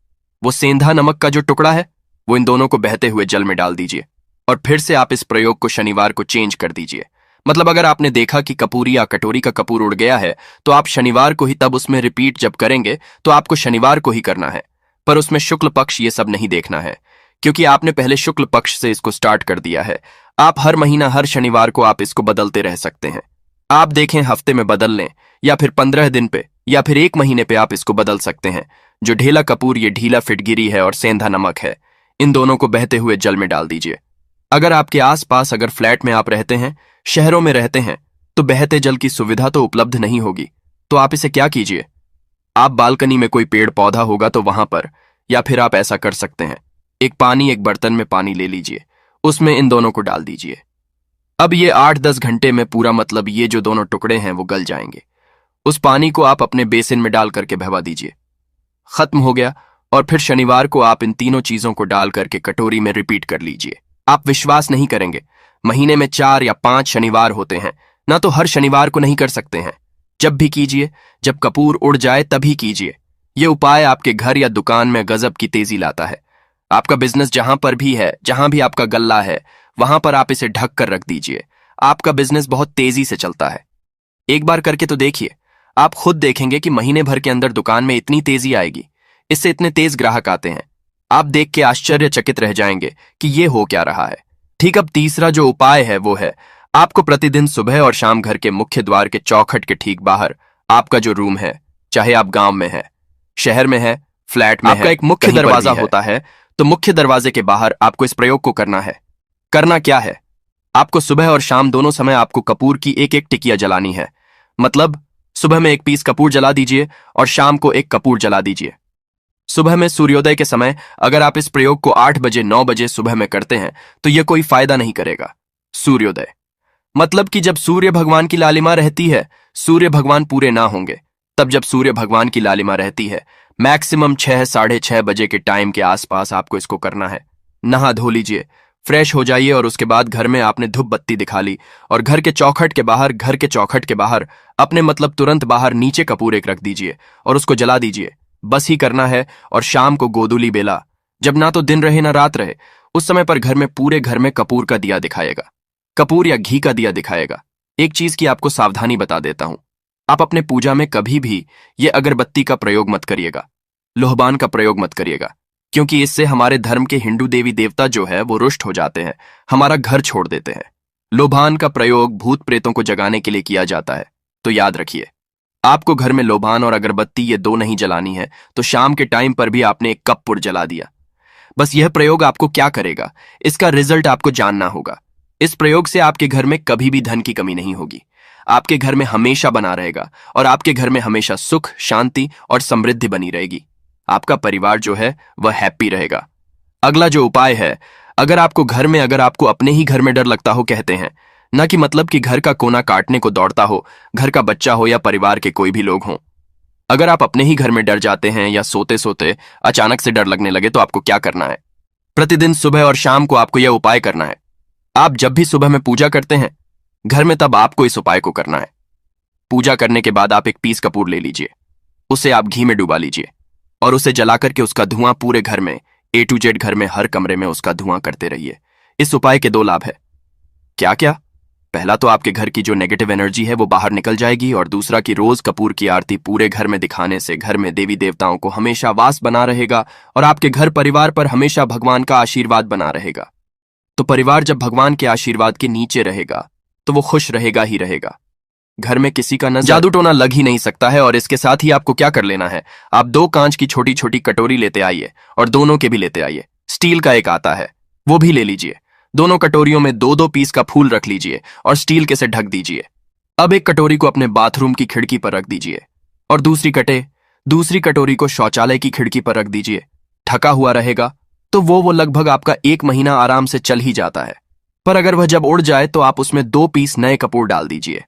Speaker 2: वो सेंधा नमक का जो टुकड़ा है, वो इन दोनों को बहते हुए जल में डाल दीजिए और फिर से आप इस प्रयोग को शनिवार को चेंज कर दीजिए। मतलब अगर आपने देखा कि कपूरी या कटोरी का कपूर उड़ गया है, तो आप शनिवार को ही तब उसमें रिपीट जब करेंगे तो आपको शनिवार को ही करना है, पर उसमें शुक्ल पक्ष ये सब नहीं देखना है, क्योंकि आपने पहले शुक्ल पक्ष से इसको स्टार्ट कर दिया है। आप हर महीना हर शनिवार को आप इसको बदलते रह सकते हैं। आप देखें हफ्ते में बदल लें या फिर 15 दिन पे या फिर एक महीने पे आप इसको बदल सकते हैं। जो ढीला कपूर, ये ढीला फिटगिरी है और सेंधा नमक है, इन दोनों को बहते हुए जल में डाल दीजिए। अगर आपके आसपास, अगर फ्लैट में आप रहते हैं, शहरों में रहते हैं, तो बहते जल की सुविधा तो उपलब्ध नहीं होगी, तो आप इसे क्या कीजिए, आप बालकनी में कोई पेड़ पौधा होगा तो वहां पर, या फिर आप ऐसा कर सकते हैं, एक बर्तन में पानी ले लीजिए, उसमें इन दोनों को डाल दीजिए। अब ये 8-10 घंटे में पूरा, मतलब ये जो दोनों टुकड़े हैं वो गल जाएंगे। उस पानी को आप अपने बेसिन में डाल करके बहवा दीजिए। खत्म हो गया। और फिर शनिवार को आप इन तीनों चीजों को डाल करके कटोरी में रिपीट कर लीजिए। आप विश्वास नहीं करेंगे, महीने में 4 या 5 शनिवार होते हैं ना, तो हर शनिवार को नहीं कर सकते हैं, जब भी कीजिए, जब कपूर उड़ जाए तभी कीजिए। यह उपाय आपके घर या दुकान में गजब की तेजी लाता है। आपका बिजनेस जहां पर भी है, जहां भी आपका गल्ला है, वहां पर आप इसे ढक कर रख दीजिए। आपका बिजनेस बहुत तेजी से चलता है। एक बार करके तो देखिए, आप खुद देखेंगे कि महीने भर के अंदर दुकान में इतनी तेजी आएगी, इससे इतने तेज ग्राहक आते हैं, आप देख के आश्चर्यचकित रह जाएंगे कि ये हो क्या रहा है। ठीक, अब तीसरा जो उपाय है वो है, आपको प्रतिदिन सुबह और शाम घर के मुख्य द्वार के चौखट के ठीक बाहर आपका जो रूम है, चाहे आप गांव में है, शहर में है, फ्लैट में आपका
Speaker 1: है,
Speaker 2: एक मुख्य
Speaker 1: कहीं पर
Speaker 2: दरवाजा
Speaker 1: भी है,
Speaker 2: होता है, तो मुख्य दरवाजे के बाहर आपको इस प्रयोग को करना है। करना क्या है, आपको सुबह और शाम दोनों समय आपको कपूर की एक एक टिकिया जलानी है। मतलब सुबह में एक पीस कपूर जला दीजिए और शाम को एक कपूर जला दीजिए। सुबह में सूर्योदय के समय अगर आप इस प्रयोग को 8 बजे 9 बजे सुबह में करते हैं तो यह कोई फायदा नहीं करेगा। सूर्योदय मतलब कि जब सूर्य भगवान की लालिमा रहती है, सूर्य भगवान पूरे ना होंगे, तब जब सूर्य भगवान की लालिमा रहती है, मैक्सिमम 6 साढ़े 6 बजे के टाइम के आसपास आपको इसको करना है। नहा धो लीजिए, फ्रेश हो जाइए और उसके बाद घर में आपने धूप बत्ती दिखा ली और घर के चौखट के बाहर अपने मतलब तुरंत बाहर नीचे कपूर एक रख दीजिए और उसको जला दीजिए। बस ही करना है। और शाम को गोधूली बेला, जब ना तो दिन रहे ना रात रहे, उस समय पर घर में पूरे घर में कपूर का दिया दिखाएगा, कपूर या घी का दिया दिखाएगा। एक चीज की आपको सावधानी बता देता हूं, आप अपने पूजा में कभी भी ये अगरबत्ती का प्रयोग मत करिएगा, लोहबान का प्रयोग मत करिएगा, क्योंकि इससे हमारे धर्म के हिंदू देवी देवता जो है वो रुष्ट हो जाते हैं, हमारा घर छोड़ देते हैं। लोबान का प्रयोग भूत प्रेतों को जगाने के लिए किया जाता है, तो याद रखिए, आपको घर में लोबान और अगरबत्ती ये दो नहीं जलानी है, तो शाम के टाइम पर भी आपने एक कपूर जला दिया। बस यह प्रयोग आपको क्या करेगा, इसका रिजल्ट आपको जानना होगा। इस प्रयोग से आपके घर में कभी भी धन की कमी नहीं होगी, आपके घर में हमेशा बना रहेगा और आपके घर में हमेशा सुख, शांति और समृद्धि बनी रहेगी। आपका परिवार जो है वह हैप्पी रहेगा। अगला जो उपाय है, अगर आपको अपने ही घर में डर लगता हो, कहते हैं ना कि मतलब कि घर का कोना काटने को दौड़ता हो, घर का बच्चा हो या परिवार के कोई भी लोग हों, अगर आप अपने ही घर में डर जाते हैं या सोते सोते अचानक से डर लगने लगे तो आपको क्या करना है? प्रतिदिन सुबह और शाम को आपको यह उपाय करना है। आप जब भी सुबह में पूजा करते हैं घर में, तब आपको इस उपाय को करना है। पूजा करने के बाद आप एक पीस कपूर ले लीजिए, उसे आप घी में डुबा लीजिए और उसे जला करके उसका धुआं पूरे घर में A to Z घर में हर कमरे में उसका धुआं करते रहिए। इस उपाय के 2 लाभ है। क्या क्या? पहला तो आपके घर की जो नेगेटिव एनर्जी है वो बाहर निकल जाएगी, और दूसरा कि रोज कपूर की आरती पूरे घर में दिखाने से घर में देवी देवताओं को हमेशा वास बना रहेगा और आपके घर परिवार पर हमेशा भगवान का आशीर्वाद बना रहेगा। तो परिवार जब भगवान के आशीर्वाद के नीचे रहेगा तो वो खुश रहेगा ही रहेगा। घर में किसी का नजर जादू टोना लग ही नहीं सकता है। और इसके साथ ही आपको क्या कर लेना है, आप 2 कांच की छोटी छोटी कटोरी लेते आइए और दोनों के भी लेते आइए। स्टील का एक आता है, वो भी ले लीजिए। दोनों कटोरियों में 2-2 पीस का फूल रख लीजिए और स्टील के से ढक दीजिए। अब एक कटोरी को अपने बाथरूम की खिड़की पर रख दीजिए और दूसरी कटोरी को शौचालय की खिड़की पर रख दीजिए। ढका हुआ रहेगा तो वो लगभग आपका 1 महीना आराम से चल ही जाता है। पर अगर वह जब उड़ जाए तो आप उसमें 2 पीस नए कपूर डाल दीजिए।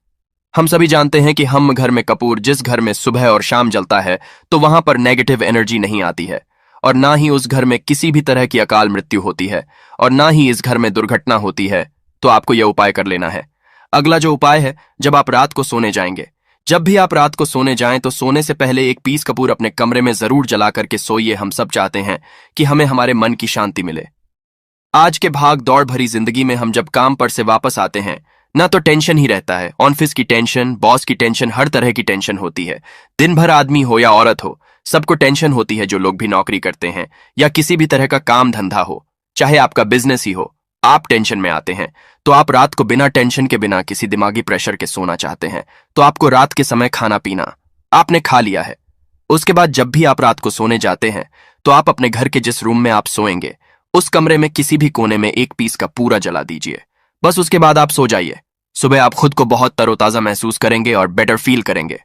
Speaker 2: हम सभी जानते हैं कि हम घर में कपूर जिस घर में सुबह और शाम जलता है तो वहां पर नेगेटिव एनर्जी नहीं आती है, और ना ही उस घर में किसी भी तरह की अकाल मृत्यु होती है, और ना ही इस घर में दुर्घटना होती है। तो आपको यह उपाय कर लेना है। अगला जो उपाय है, जब आप रात को सोने जाएंगे, जब भी आप रात को सोने जाएं तो सोने से पहले एक पीस कपूर अपने कमरे में जरूर जला करके सोइए। हम सब चाहते हैं कि हमें हमारे मन की शांति मिले। आज के भाग दौड़ भरी जिंदगी में हम जब काम पर से वापस आते हैं ना तो टेंशन ही रहता है। ऑफिस की टेंशन, बॉस की टेंशन, हर तरह की टेंशन होती है। दिन भर आदमी हो या औरत हो, सबको टेंशन होती है। जो लोग भी नौकरी करते हैं या किसी भी तरह का काम धंधा हो, चाहे आपका बिजनेस ही हो, आप टेंशन में आते हैं। तो आप रात को बिना टेंशन के, बिना किसी दिमागी प्रेशर के सोना चाहते हैं। तो आपको रात के समय खाना पीना आपने खा लिया है। उसके बाद जब भी आप रात को सोने जाते हैं तो आप अपने घर के जिस रूम में आप सोएंगे उस कमरे में किसी भी कोने में 1 पीस का पूरा जला दीजिए। बस उसके बाद आप सो जाइए। सुबह आप खुद को बहुत तरोताजा महसूस करेंगे और बेटर फील करेंगे।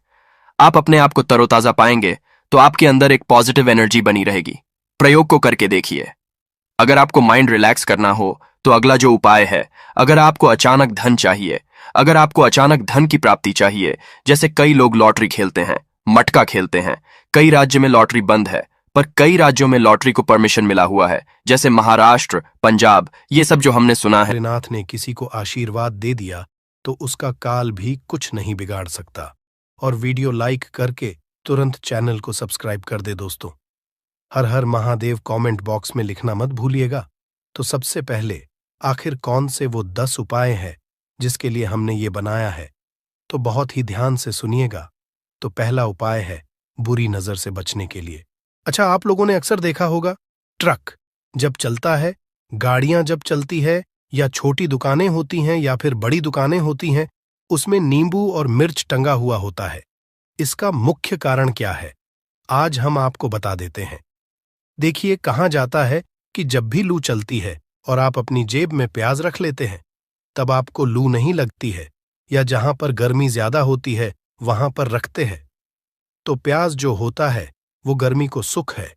Speaker 2: आप अपने आप को तरोताजा पाएंगे तो आपके अंदर एक पॉजिटिव एनर्जी बनी रहेगी। प्रयोग को करके देखिए। अगर आपको माइंड रिलैक्स करना हो तो अगला जो उपाय है, अगर आपको अचानक धन चाहिए, अगर आपको अचानक धन की प्राप्ति चाहिए, जैसे कई लोग लॉटरी खेलते हैं, मटका खेलते हैं। कई राज्य में लॉटरी बंद है पर कई राज्यों में लॉटरी को परमिशन मिला हुआ है, जैसे महाराष्ट्र, पंजाब, ये सब जो हमने सुना है।
Speaker 1: नाथ ने किसी को आशीर्वाद दे दिया तो उसका काल भी कुछ नहीं बिगाड़ सकता। और वीडियो लाइक करके तुरंत चैनल को सब्सक्राइब कर दे दोस्तों। हर हर महादेव कमेंट बॉक्स में लिखना मत भूलिएगा। तो सबसे पहले आखिर कौन से वो 10 उपाय हैं जिसके लिए हमने ये बनाया है, तो बहुत ही ध्यान से सुनिएगा। तो पहला उपाय है बुरी नजर से बचने के लिए। अच्छा, आप लोगों ने अक्सर देखा होगा, ट्रक जब चलता है, गाड़ियां जब चलती है, या छोटी दुकानें होती हैं या फिर बड़ी दुकानें होती हैं, उसमें नींबू और मिर्च टंगा हुआ होता है। इसका मुख्य कारण क्या है, आज हम आपको बता देते हैं। देखिए, कहा जाता है कि जब भी लू चलती है और आप अपनी जेब में प्याज रख लेते हैं तब आपको लू नहीं लगती है, या जहां पर गर्मी ज्यादा होती है वहां पर रखते हैं तो प्याज जो होता है वो गर्मी को सुख है।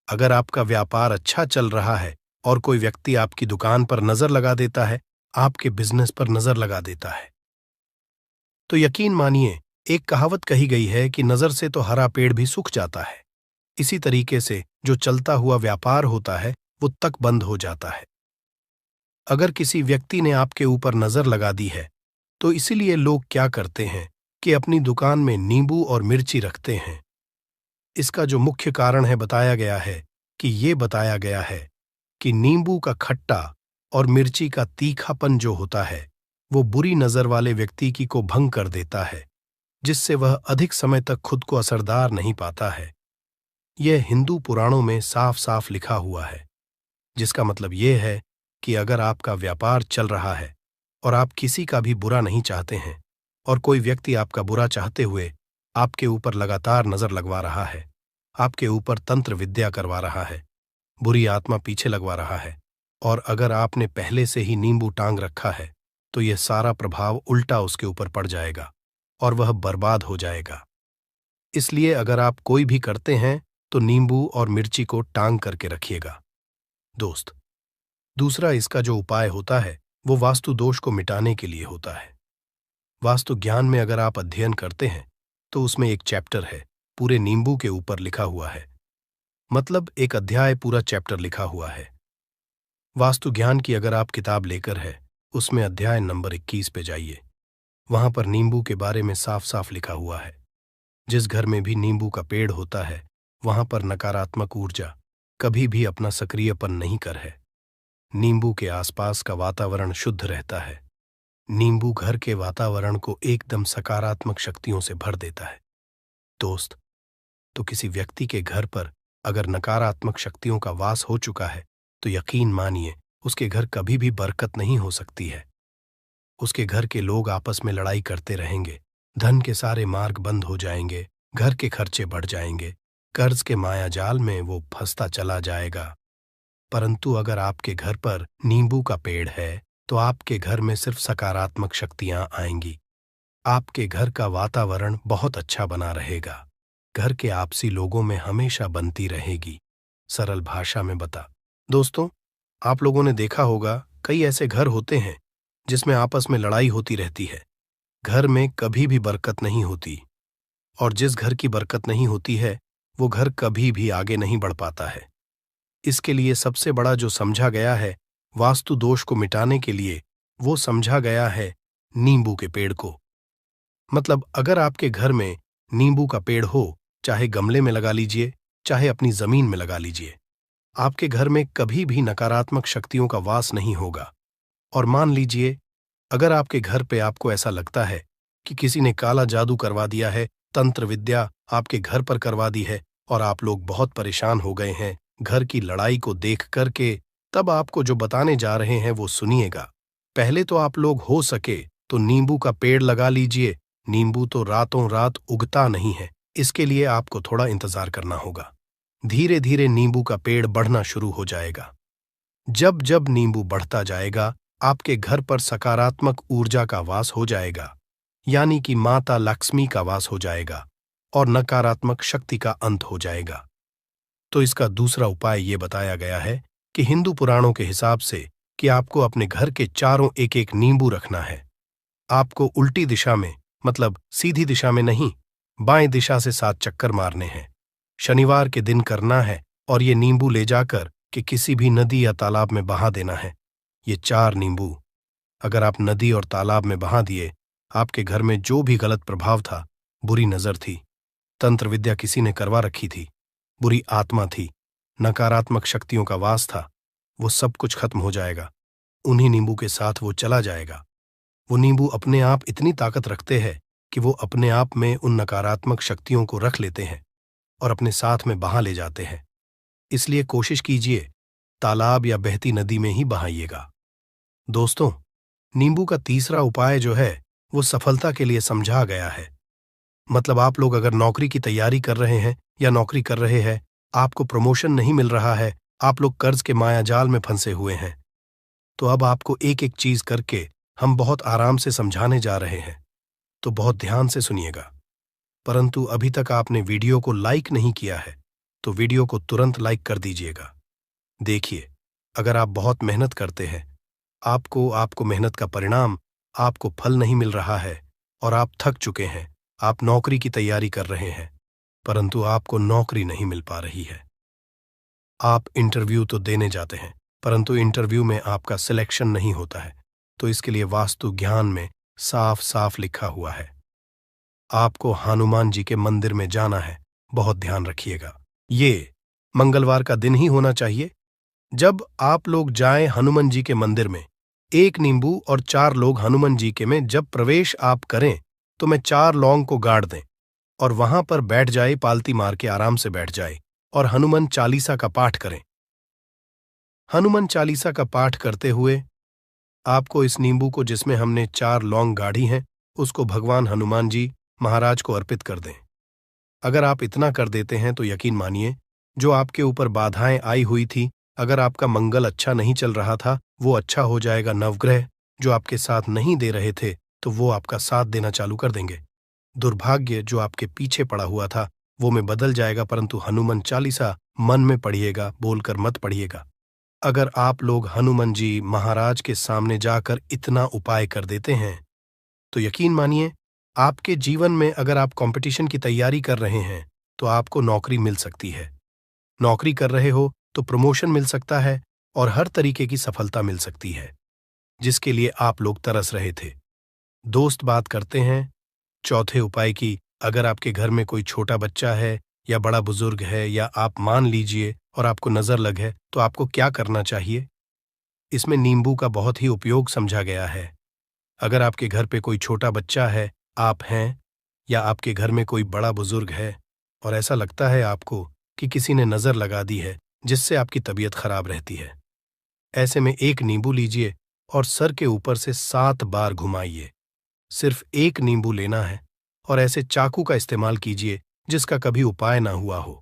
Speaker 1: अगर आपका व्यापार अच्छा चल रहा है और कोई व्यक्ति आपकी दुकान पर नजर लगा देता है, आपके बिजनेस पर नजर लगा देता है, तो यकीन मानिए, एक कहावत कही गई है कि नजर से तो हरा पेड़ भी सूख जाता है। इसी तरीके से जो चलता हुआ व्यापार होता है वो तक बंद हो जाता है। अगर किसी व्यक्ति ने आपके ऊपर नजर लगा दी है तो इसीलिए लोग क्या करते हैं कि अपनी दुकान में नींबू और मिर्ची रखते हैं। इसका जो मुख्य कारण है बताया गया है कि नींबू का खट्टा और मिर्ची का तीखापन जो होता है वो बुरी नजर वाले व्यक्ति की को भंग कर देता है, जिससे वह अधिक समय तक खुद को असरदार नहीं पाता है। यह हिंदू पुराणों में साफ साफ लिखा हुआ है, जिसका मतलब यह है कि अगर आपका व्यापार चल रहा है और आप किसी का भी बुरा नहीं चाहते हैं और कोई व्यक्ति आपका बुरा चाहते हुए आपके ऊपर लगातार नजर लगवा रहा है, आपके ऊपर तंत्र विद्या करवा रहा है, बुरी आत्मा पीछे लगवा रहा है, और अगर आपने पहले से ही नींबू टांग रखा है तो यह सारा प्रभाव उल्टा उसके ऊपर पड़ जाएगा और वह बर्बाद हो जाएगा। इसलिए अगर आप कोई भी करते हैं तो नींबू और मिर्ची को टांग करके रखिएगा दोस्त। दूसरा इसका जो उपाय होता है वो वास्तु दोष को मिटाने के लिए होता है। वास्तु ज्ञान में अगर आप अध्ययन करते हैं तो उसमें एक चैप्टर है पूरे नींबू के ऊपर लिखा हुआ है। मतलब एक अध्याय, पूरा चैप्टर लिखा हुआ है। वास्तु ज्ञान की अगर आप किताब लेकर है, उसमें अध्याय नंबर 21 पे जाइए। वहां पर नींबू के बारे में साफ साफ लिखा हुआ है। जिस घर में भी नींबू का पेड़ होता है, वहां पर नकारात्मक ऊर्जा कभी भी अपना सक्रियपन नहीं कर है। नींबू के आसपास का वातावरण शुद्ध रहता है। नींबू घर के वातावरण को एकदम सकारात्मक शक्तियों से भर देता है। दोस्त, तो किसी व्यक्ति के घर पर अगर नकारात्मक शक्तियों का वास हो चुका है, तो यकीन मानिए उसके घर कभी भी बरकत नहीं हो सकती है। उसके घर के लोग आपस में लड़ाई करते रहेंगे, धन के सारे मार्ग बंद हो जाएंगे, घर के खर्चे बढ़ जाएंगे, कर्ज के माया जाल में वो फंसता चला जाएगा। परंतु अगर आपके घर पर नींबू का पेड़ है, तो आपके घर में सिर्फ सकारात्मक शक्तियां आएंगी। आपके घर का वातावरण बहुत अच्छा बना रहेगा। घर के आपसी लोगों में हमेशा बनती रहेगी। सरल भाषा में बता। दोस्तों, आप लोगों ने देखा होगा कई ऐसे घर होते हैं जिसमें आपस में लड़ाई होती रहती है। घर में कभी भी बरकत नहीं होती, और जिस घर की बरकत नहीं होती है, वो घर कभी भी आगे नहीं बढ़ पाता है। इसके लिए सबसे बड़ा जो समझा गया है वास्तु दोष को मिटाने के लिए, वो समझा गया है नींबू के पेड़ को। मतलब अगर आपके घर में नींबू का पेड़ हो, चाहे गमले में लगा लीजिए, चाहे अपनी जमीन में लगा लीजिए, आपके घर में कभी भी नकारात्मक शक्तियों का वास नहीं होगा। और मान लीजिए अगर आपके घर पे आपको ऐसा लगता है कि किसी ने काला जादू करवा दिया है, तंत्र विद्या आपके घर पर करवा दी है, और आप लोग बहुत परेशान हो गए हैं घर की लड़ाई को देख करके, तब आपको जो बताने जा रहे हैं वो सुनिएगा। पहले तो आप लोग हो सके तो नींबू का पेड़ लगा लीजिए। नींबू तो रातों रात उगता नहीं है, इसके लिए आपको थोड़ा इंतजार करना होगा। धीरे धीरे नींबू का पेड़ बढ़ना शुरू हो जाएगा। जब जब नींबू बढ़ता जाएगा, आपके घर पर सकारात्मक ऊर्जा का वास हो जाएगा, यानी कि माता लक्ष्मी का वास हो जाएगा, और नकारात्मक शक्ति का अंत हो जाएगा। तो इसका दूसरा उपाय ये बताया गया है कि हिंदू पुराणों के हिसाब से कि आपको अपने घर के चारों एक एक नींबू रखना है। आपको उल्टी दिशा में, मतलब सीधी दिशा में नहीं, बाएं दिशा से 7 चक्कर मारने हैं। शनिवार के दिन करना है, और ये नींबू ले जाकर कि किसी भी नदी या तालाब में बहा देना है। ये 4 नींबू अगर आप नदी और तालाब में बहा दिए, आपके घर में जो भी गलत प्रभाव था, बुरी नजर थी, तंत्र विद्या किसी ने करवा रखी थी, बुरी आत्मा थी, नकारात्मक शक्तियों का वास था, वो सब कुछ खत्म हो जाएगा। उन्हीं नींबू के साथ वो चला जाएगा। वो नींबू अपने आप इतनी ताकत रखते हैं कि वो अपने आप में उन नकारात्मक शक्तियों को रख लेते हैं और अपने साथ में बहा ले जाते हैं। इसलिए कोशिश कीजिए तालाब या बहती नदी में ही बहाइएगा। दोस्तों, नींबू का तीसरा उपाय जो है वो सफलता के लिए समझा गया है। मतलब आप लोग अगर नौकरी की तैयारी कर रहे हैं या नौकरी कर रहे हैं, आपको प्रमोशन नहीं मिल रहा है, आप लोग कर्ज के मायाजाल में फंसे हुए हैं, तो अब आपको एक एक चीज करके हम बहुत आराम से समझाने जा रहे हैं, तो बहुत ध्यान से सुनिएगा। परंतु अभी तक आपने वीडियो को लाइक नहीं किया है, तो वीडियो को तुरंत लाइक कर दीजिएगा। देखिए, अगर आप बहुत मेहनत करते हैं, आपको मेहनत का परिणाम, आपको फल नहीं मिल रहा है, और आप थक चुके हैं, आप नौकरी की तैयारी कर रहे हैं, परंतु आपको नौकरी नहीं मिल पा रही है। आप इंटरव्यू तो देने जाते हैं, परंतु इंटरव्यू में आपका सिलेक्शन नहीं होता है, तो इसके लिए वास्तु ज्ञान में साफ साफ लिखा हुआ है, आपको हनुमान जी के मंदिर में जाना है। बहुत ध्यान रखिएगा, ये मंगलवार का दिन ही होना चाहिए। जब आप लोग जाएं हनुमान जी के मंदिर में, 1 नींबू और 4 लोग हनुमान जी के में जब प्रवेश आप करें, तो मैं 4 लौंग को गाड़ दें और वहां पर बैठ जाए, पालती मार के आराम से बैठ जाए और हनुमान चालीसा का पाठ करें। हनुमान चालीसा का पाठ करते हुए आपको इस नींबू को, जिसमें हमने 4 लौंग गाढ़ी हैं, उसको भगवान हनुमान जी महाराज को अर्पित कर दें। अगर आप इतना कर देते हैं तो यकीन मानिए, जो आपके ऊपर बाधाएं आई हुई थी, अगर आपका मंगल अच्छा नहीं चल रहा था, वो अच्छा हो जाएगा। नवग्रह जो आपके साथ नहीं दे रहे थे, तो वो आपका साथ देना चालू कर देंगे। दुर्भाग्य जो आपके पीछे पड़ा हुआ था, वो में बदल जाएगा। परंतु हनुमान चालीसा मन में पढ़िएगा, बोलकर मत पढ़िएगा। अगर आप लोग हनुमान जी महाराज के सामने जाकर इतना उपाय कर देते हैं, तो यकीन मानिए, आपके जीवन में अगर आप कंपटीशन की तैयारी कर रहे हैं, तो आपको नौकरी मिल सकती है। नौकरी कर रहे हो तो प्रमोशन मिल सकता है और हर तरीके की सफलता मिल सकती है जिसके लिए आप लोग तरस रहे थे। दोस्त बात करते हैं चौथे उपाय की। अगर आपके घर में कोई छोटा बच्चा है या बड़ा बुजुर्ग है या आप मान लीजिए और आपको नजर लग है तो आपको क्या करना चाहिए। इसमें नींबू का बहुत ही उपयोग समझा गया है। अगर आपके घर पे कोई छोटा बच्चा है, आप हैं, या आपके घर में कोई बड़ा बुजुर्ग है और ऐसा लगता है आपको कि किसी ने नजर लगा दी है जिससे आपकी तबीयत खराब रहती है, ऐसे में एक नींबू लीजिए और सर के ऊपर से 7 बार घुमाइए। सिर्फ एक नींबू लेना है और ऐसे चाकू का इस्तेमाल कीजिए जिसका कभी उपाय ना हुआ हो।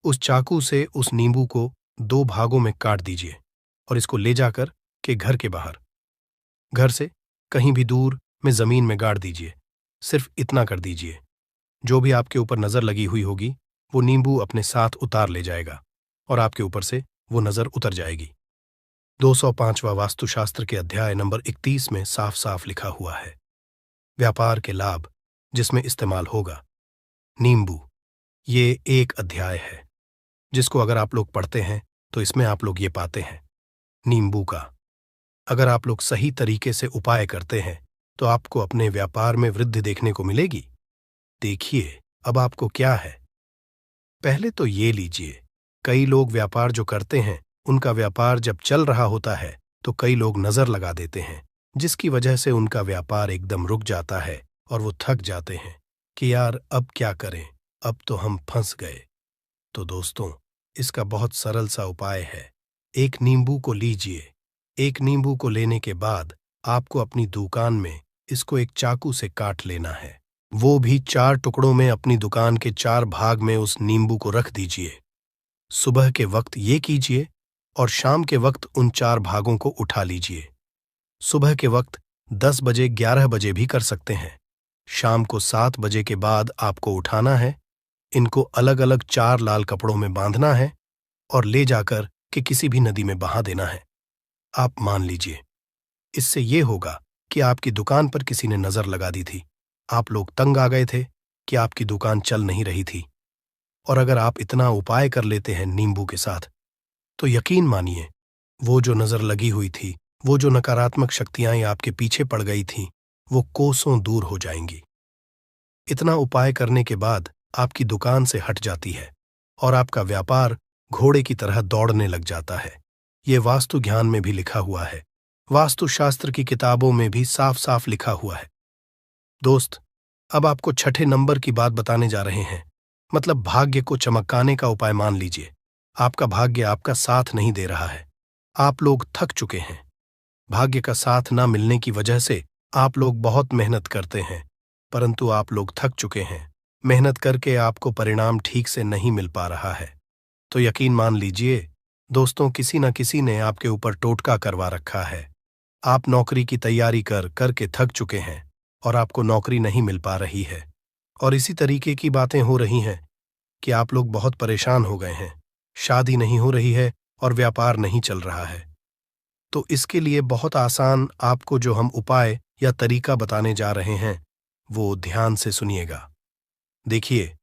Speaker 1: उस चाकू से उस नींबू को 2 भागों में काट दीजिए और इसको ले जाकर के घर के बाहर, घर से कहीं भी दूर में जमीन में गाड़ दीजिए। सिर्फ इतना कर दीजिए, जो भी आपके ऊपर नजर लगी हुई होगी वो नींबू अपने साथ उतार ले जाएगा और आपके ऊपर से वो नजर उतर जाएगी। 205वां वास्तुशास्त्र के अध्याय नंबर 31 में साफ साफ लिखा हुआ है, व्यापार के लाभ जिसमें इस्तेमाल होगा नींबू। ये एक अध्याय है जिसको अगर आप लोग पढ़ते हैं तो इसमें आप लोग ये पाते हैं नींबू का अगर आप लोग सही तरीके से उपाय करते हैं तो आपको अपने व्यापार में वृद्धि देखने को मिलेगी। देखिए अब आपको क्या है। पहले तो ये लीजिए, कई लोग व्यापार जो करते हैं उनका व्यापार जब चल रहा होता है तो कई लोग नजर लगा देते हैं जिसकी वजह से उनका व्यापार एकदम रुक जाता है और वो थक जाते हैं कि यार अब क्या करें, अब तो हम फंस गए। तो दोस्तों इसका बहुत सरल सा उपाय है, एक नींबू को लीजिए। एक नींबू को लेने के बाद आपको अपनी दुकान में इसको एक चाकू से काट लेना है, वो भी 4 टुकड़ों में। अपनी दुकान के 4 भाग में उस नींबू को रख दीजिए। सुबह के वक्त ये कीजिए और शाम के वक्त उन 4 भागों को उठा लीजिए। सुबह के वक्त 10 बजे 11 बजे भी कर सकते हैं, शाम को 7 बजे के बाद आपको उठाना है। इनको अलग अलग 4 लाल कपड़ों में बांधना है और ले जाकर के किसी भी नदी में बहा देना है। आप मान लीजिए इससे ये होगा कि आपकी दुकान पर किसी ने नजर लगा दी थी, आप लोग तंग आ गए थे कि आपकी दुकान चल नहीं रही थी। और अगर आप इतना उपाय कर लेते हैं नींबू के साथ तो यकीन मानिए वो जो नजर लगी हुई थी, वो जो नकारात्मक शक्तियां आपके पीछे पड़ गई थीं, वो कोसों दूर हो जाएंगी। इतना उपाय करने के बाद आपकी दुकान से हट जाती है और आपका व्यापार घोड़े की तरह दौड़ने लग जाता है। ये वास्तु ज्ञान में भी लिखा हुआ है, वास्तुशास्त्र की किताबों में भी साफ साफ लिखा हुआ है। दोस्त अब आपको छठे नंबर की बात बताने जा रहे हैं, मतलब भाग्य को चमकाने का उपाय। मान लीजिए आपका भाग्य आपका साथ नहीं दे रहा है, आप लोग थक चुके हैं। भाग्य का साथ ना मिलने की वजह से आप लोग बहुत मेहनत करते हैं परंतु आप लोग थक चुके हैं, मेहनत करके आपको परिणाम ठीक से नहीं मिल पा रहा है। तो यकीन मान लीजिए दोस्तों किसी न किसी ने आपके ऊपर टोटका करवा रखा है। आप नौकरी की तैयारी करके थक चुके हैं और आपको नौकरी नहीं मिल पा रही है और इसी तरीके की बातें हो रही हैं कि आप लोग बहुत परेशान हो गए हैं, शादी नहीं हो रही है और व्यापार नहीं चल रहा है। तो इसके लिए बहुत आसान आपको जो हम उपाय या तरीका बताने जा रहे हैं वो ध्यान से सुनिएगा। देखिए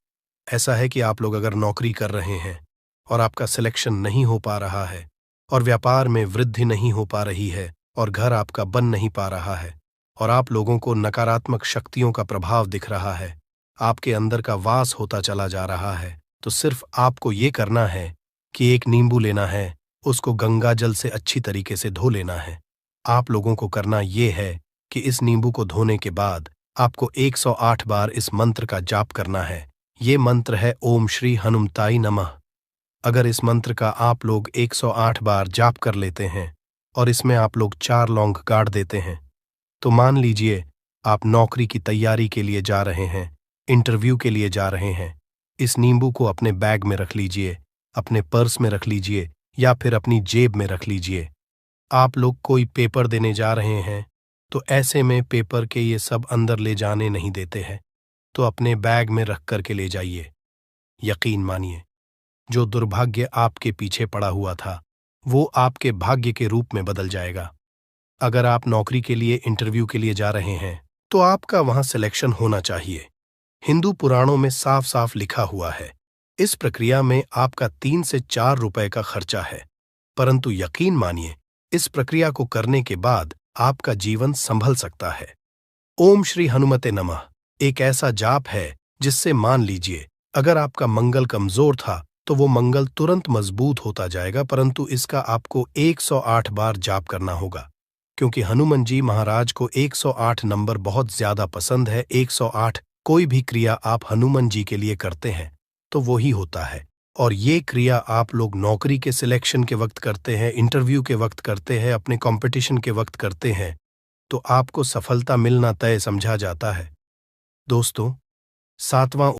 Speaker 1: ऐसा है कि आप लोग अगर नौकरी कर रहे हैं और आपका सिलेक्शन नहीं हो पा रहा है और व्यापार में वृद्धि नहीं हो पा रही है और घर आपका बन नहीं पा रहा है और आप लोगों को नकारात्मक शक्तियों का प्रभाव दिख रहा है, आपके अंदर का वास होता चला जा रहा है, तो सिर्फ आपको ये करना है कि एक नींबू लेना है, उसको गंगा जल से अच्छी तरीके से धो लेना है। आप लोगों को करना ये है कि इस नींबू को धोने के बाद आपको 108 बार इस मंत्र का जाप करना है। ये मंत्र है ओम श्री हनुमताई नमः। अगर इस मंत्र का आप लोग 108 बार जाप कर लेते हैं और इसमें आप लोग 4 लौंग गाड़ देते हैं तो मान लीजिए आप नौकरी की तैयारी के लिए जा रहे हैं, इंटरव्यू के लिए जा रहे हैं। इस नींबू को अपने बैग में रख लीजिए, अपने पर्स में रख लीजिए या फिर अपनी जेब में रख लीजिए। आप लोग कोई पेपर देने जा रहे हैं तो ऐसे में पेपर के ये सब अंदर ले जाने नहीं देते हैं, तो अपने बैग में रख करके ले जाइए। यकीन मानिए जो दुर्भाग्य आपके पीछे पड़ा हुआ था वो आपके भाग्य के रूप में बदल जाएगा। अगर आप नौकरी के लिए इंटरव्यू के लिए जा रहे हैं तो आपका वहां सिलेक्शन होना चाहिए। हिंदू पुराणों में साफ साफ लिखा हुआ है इस प्रक्रिया में आपका 3 से 4 रुपए का खर्चा है, परंतु यकीन मानिए, इस प्रक्रिया को करने के बाद आपका जीवन संभल सकता है। ओम श्री हनुमते नमः एक ऐसा जाप है जिससे मान लीजिए अगर आपका मंगल कमजोर था तो वो मंगल तुरंत मजबूत होता जाएगा, परंतु इसका आपको 108 बार जाप करना होगा, क्योंकि हनुमान जी महाराज को 108 नंबर बहुत ज्यादा पसंद है। 108 कोई भी क्रिया आप हनुमान जी के लिए करते हैं तो वो ही होता है, और ये क्रिया आप लोग नौकरी के सिलेक्शन के वक्त करते हैं, इंटरव्यू के वक्त करते हैं, अपने कंपटीशन के वक्त करते हैं, तो आपको सफलता मिलना तय समझा जाता है। दोस्तों, 7वां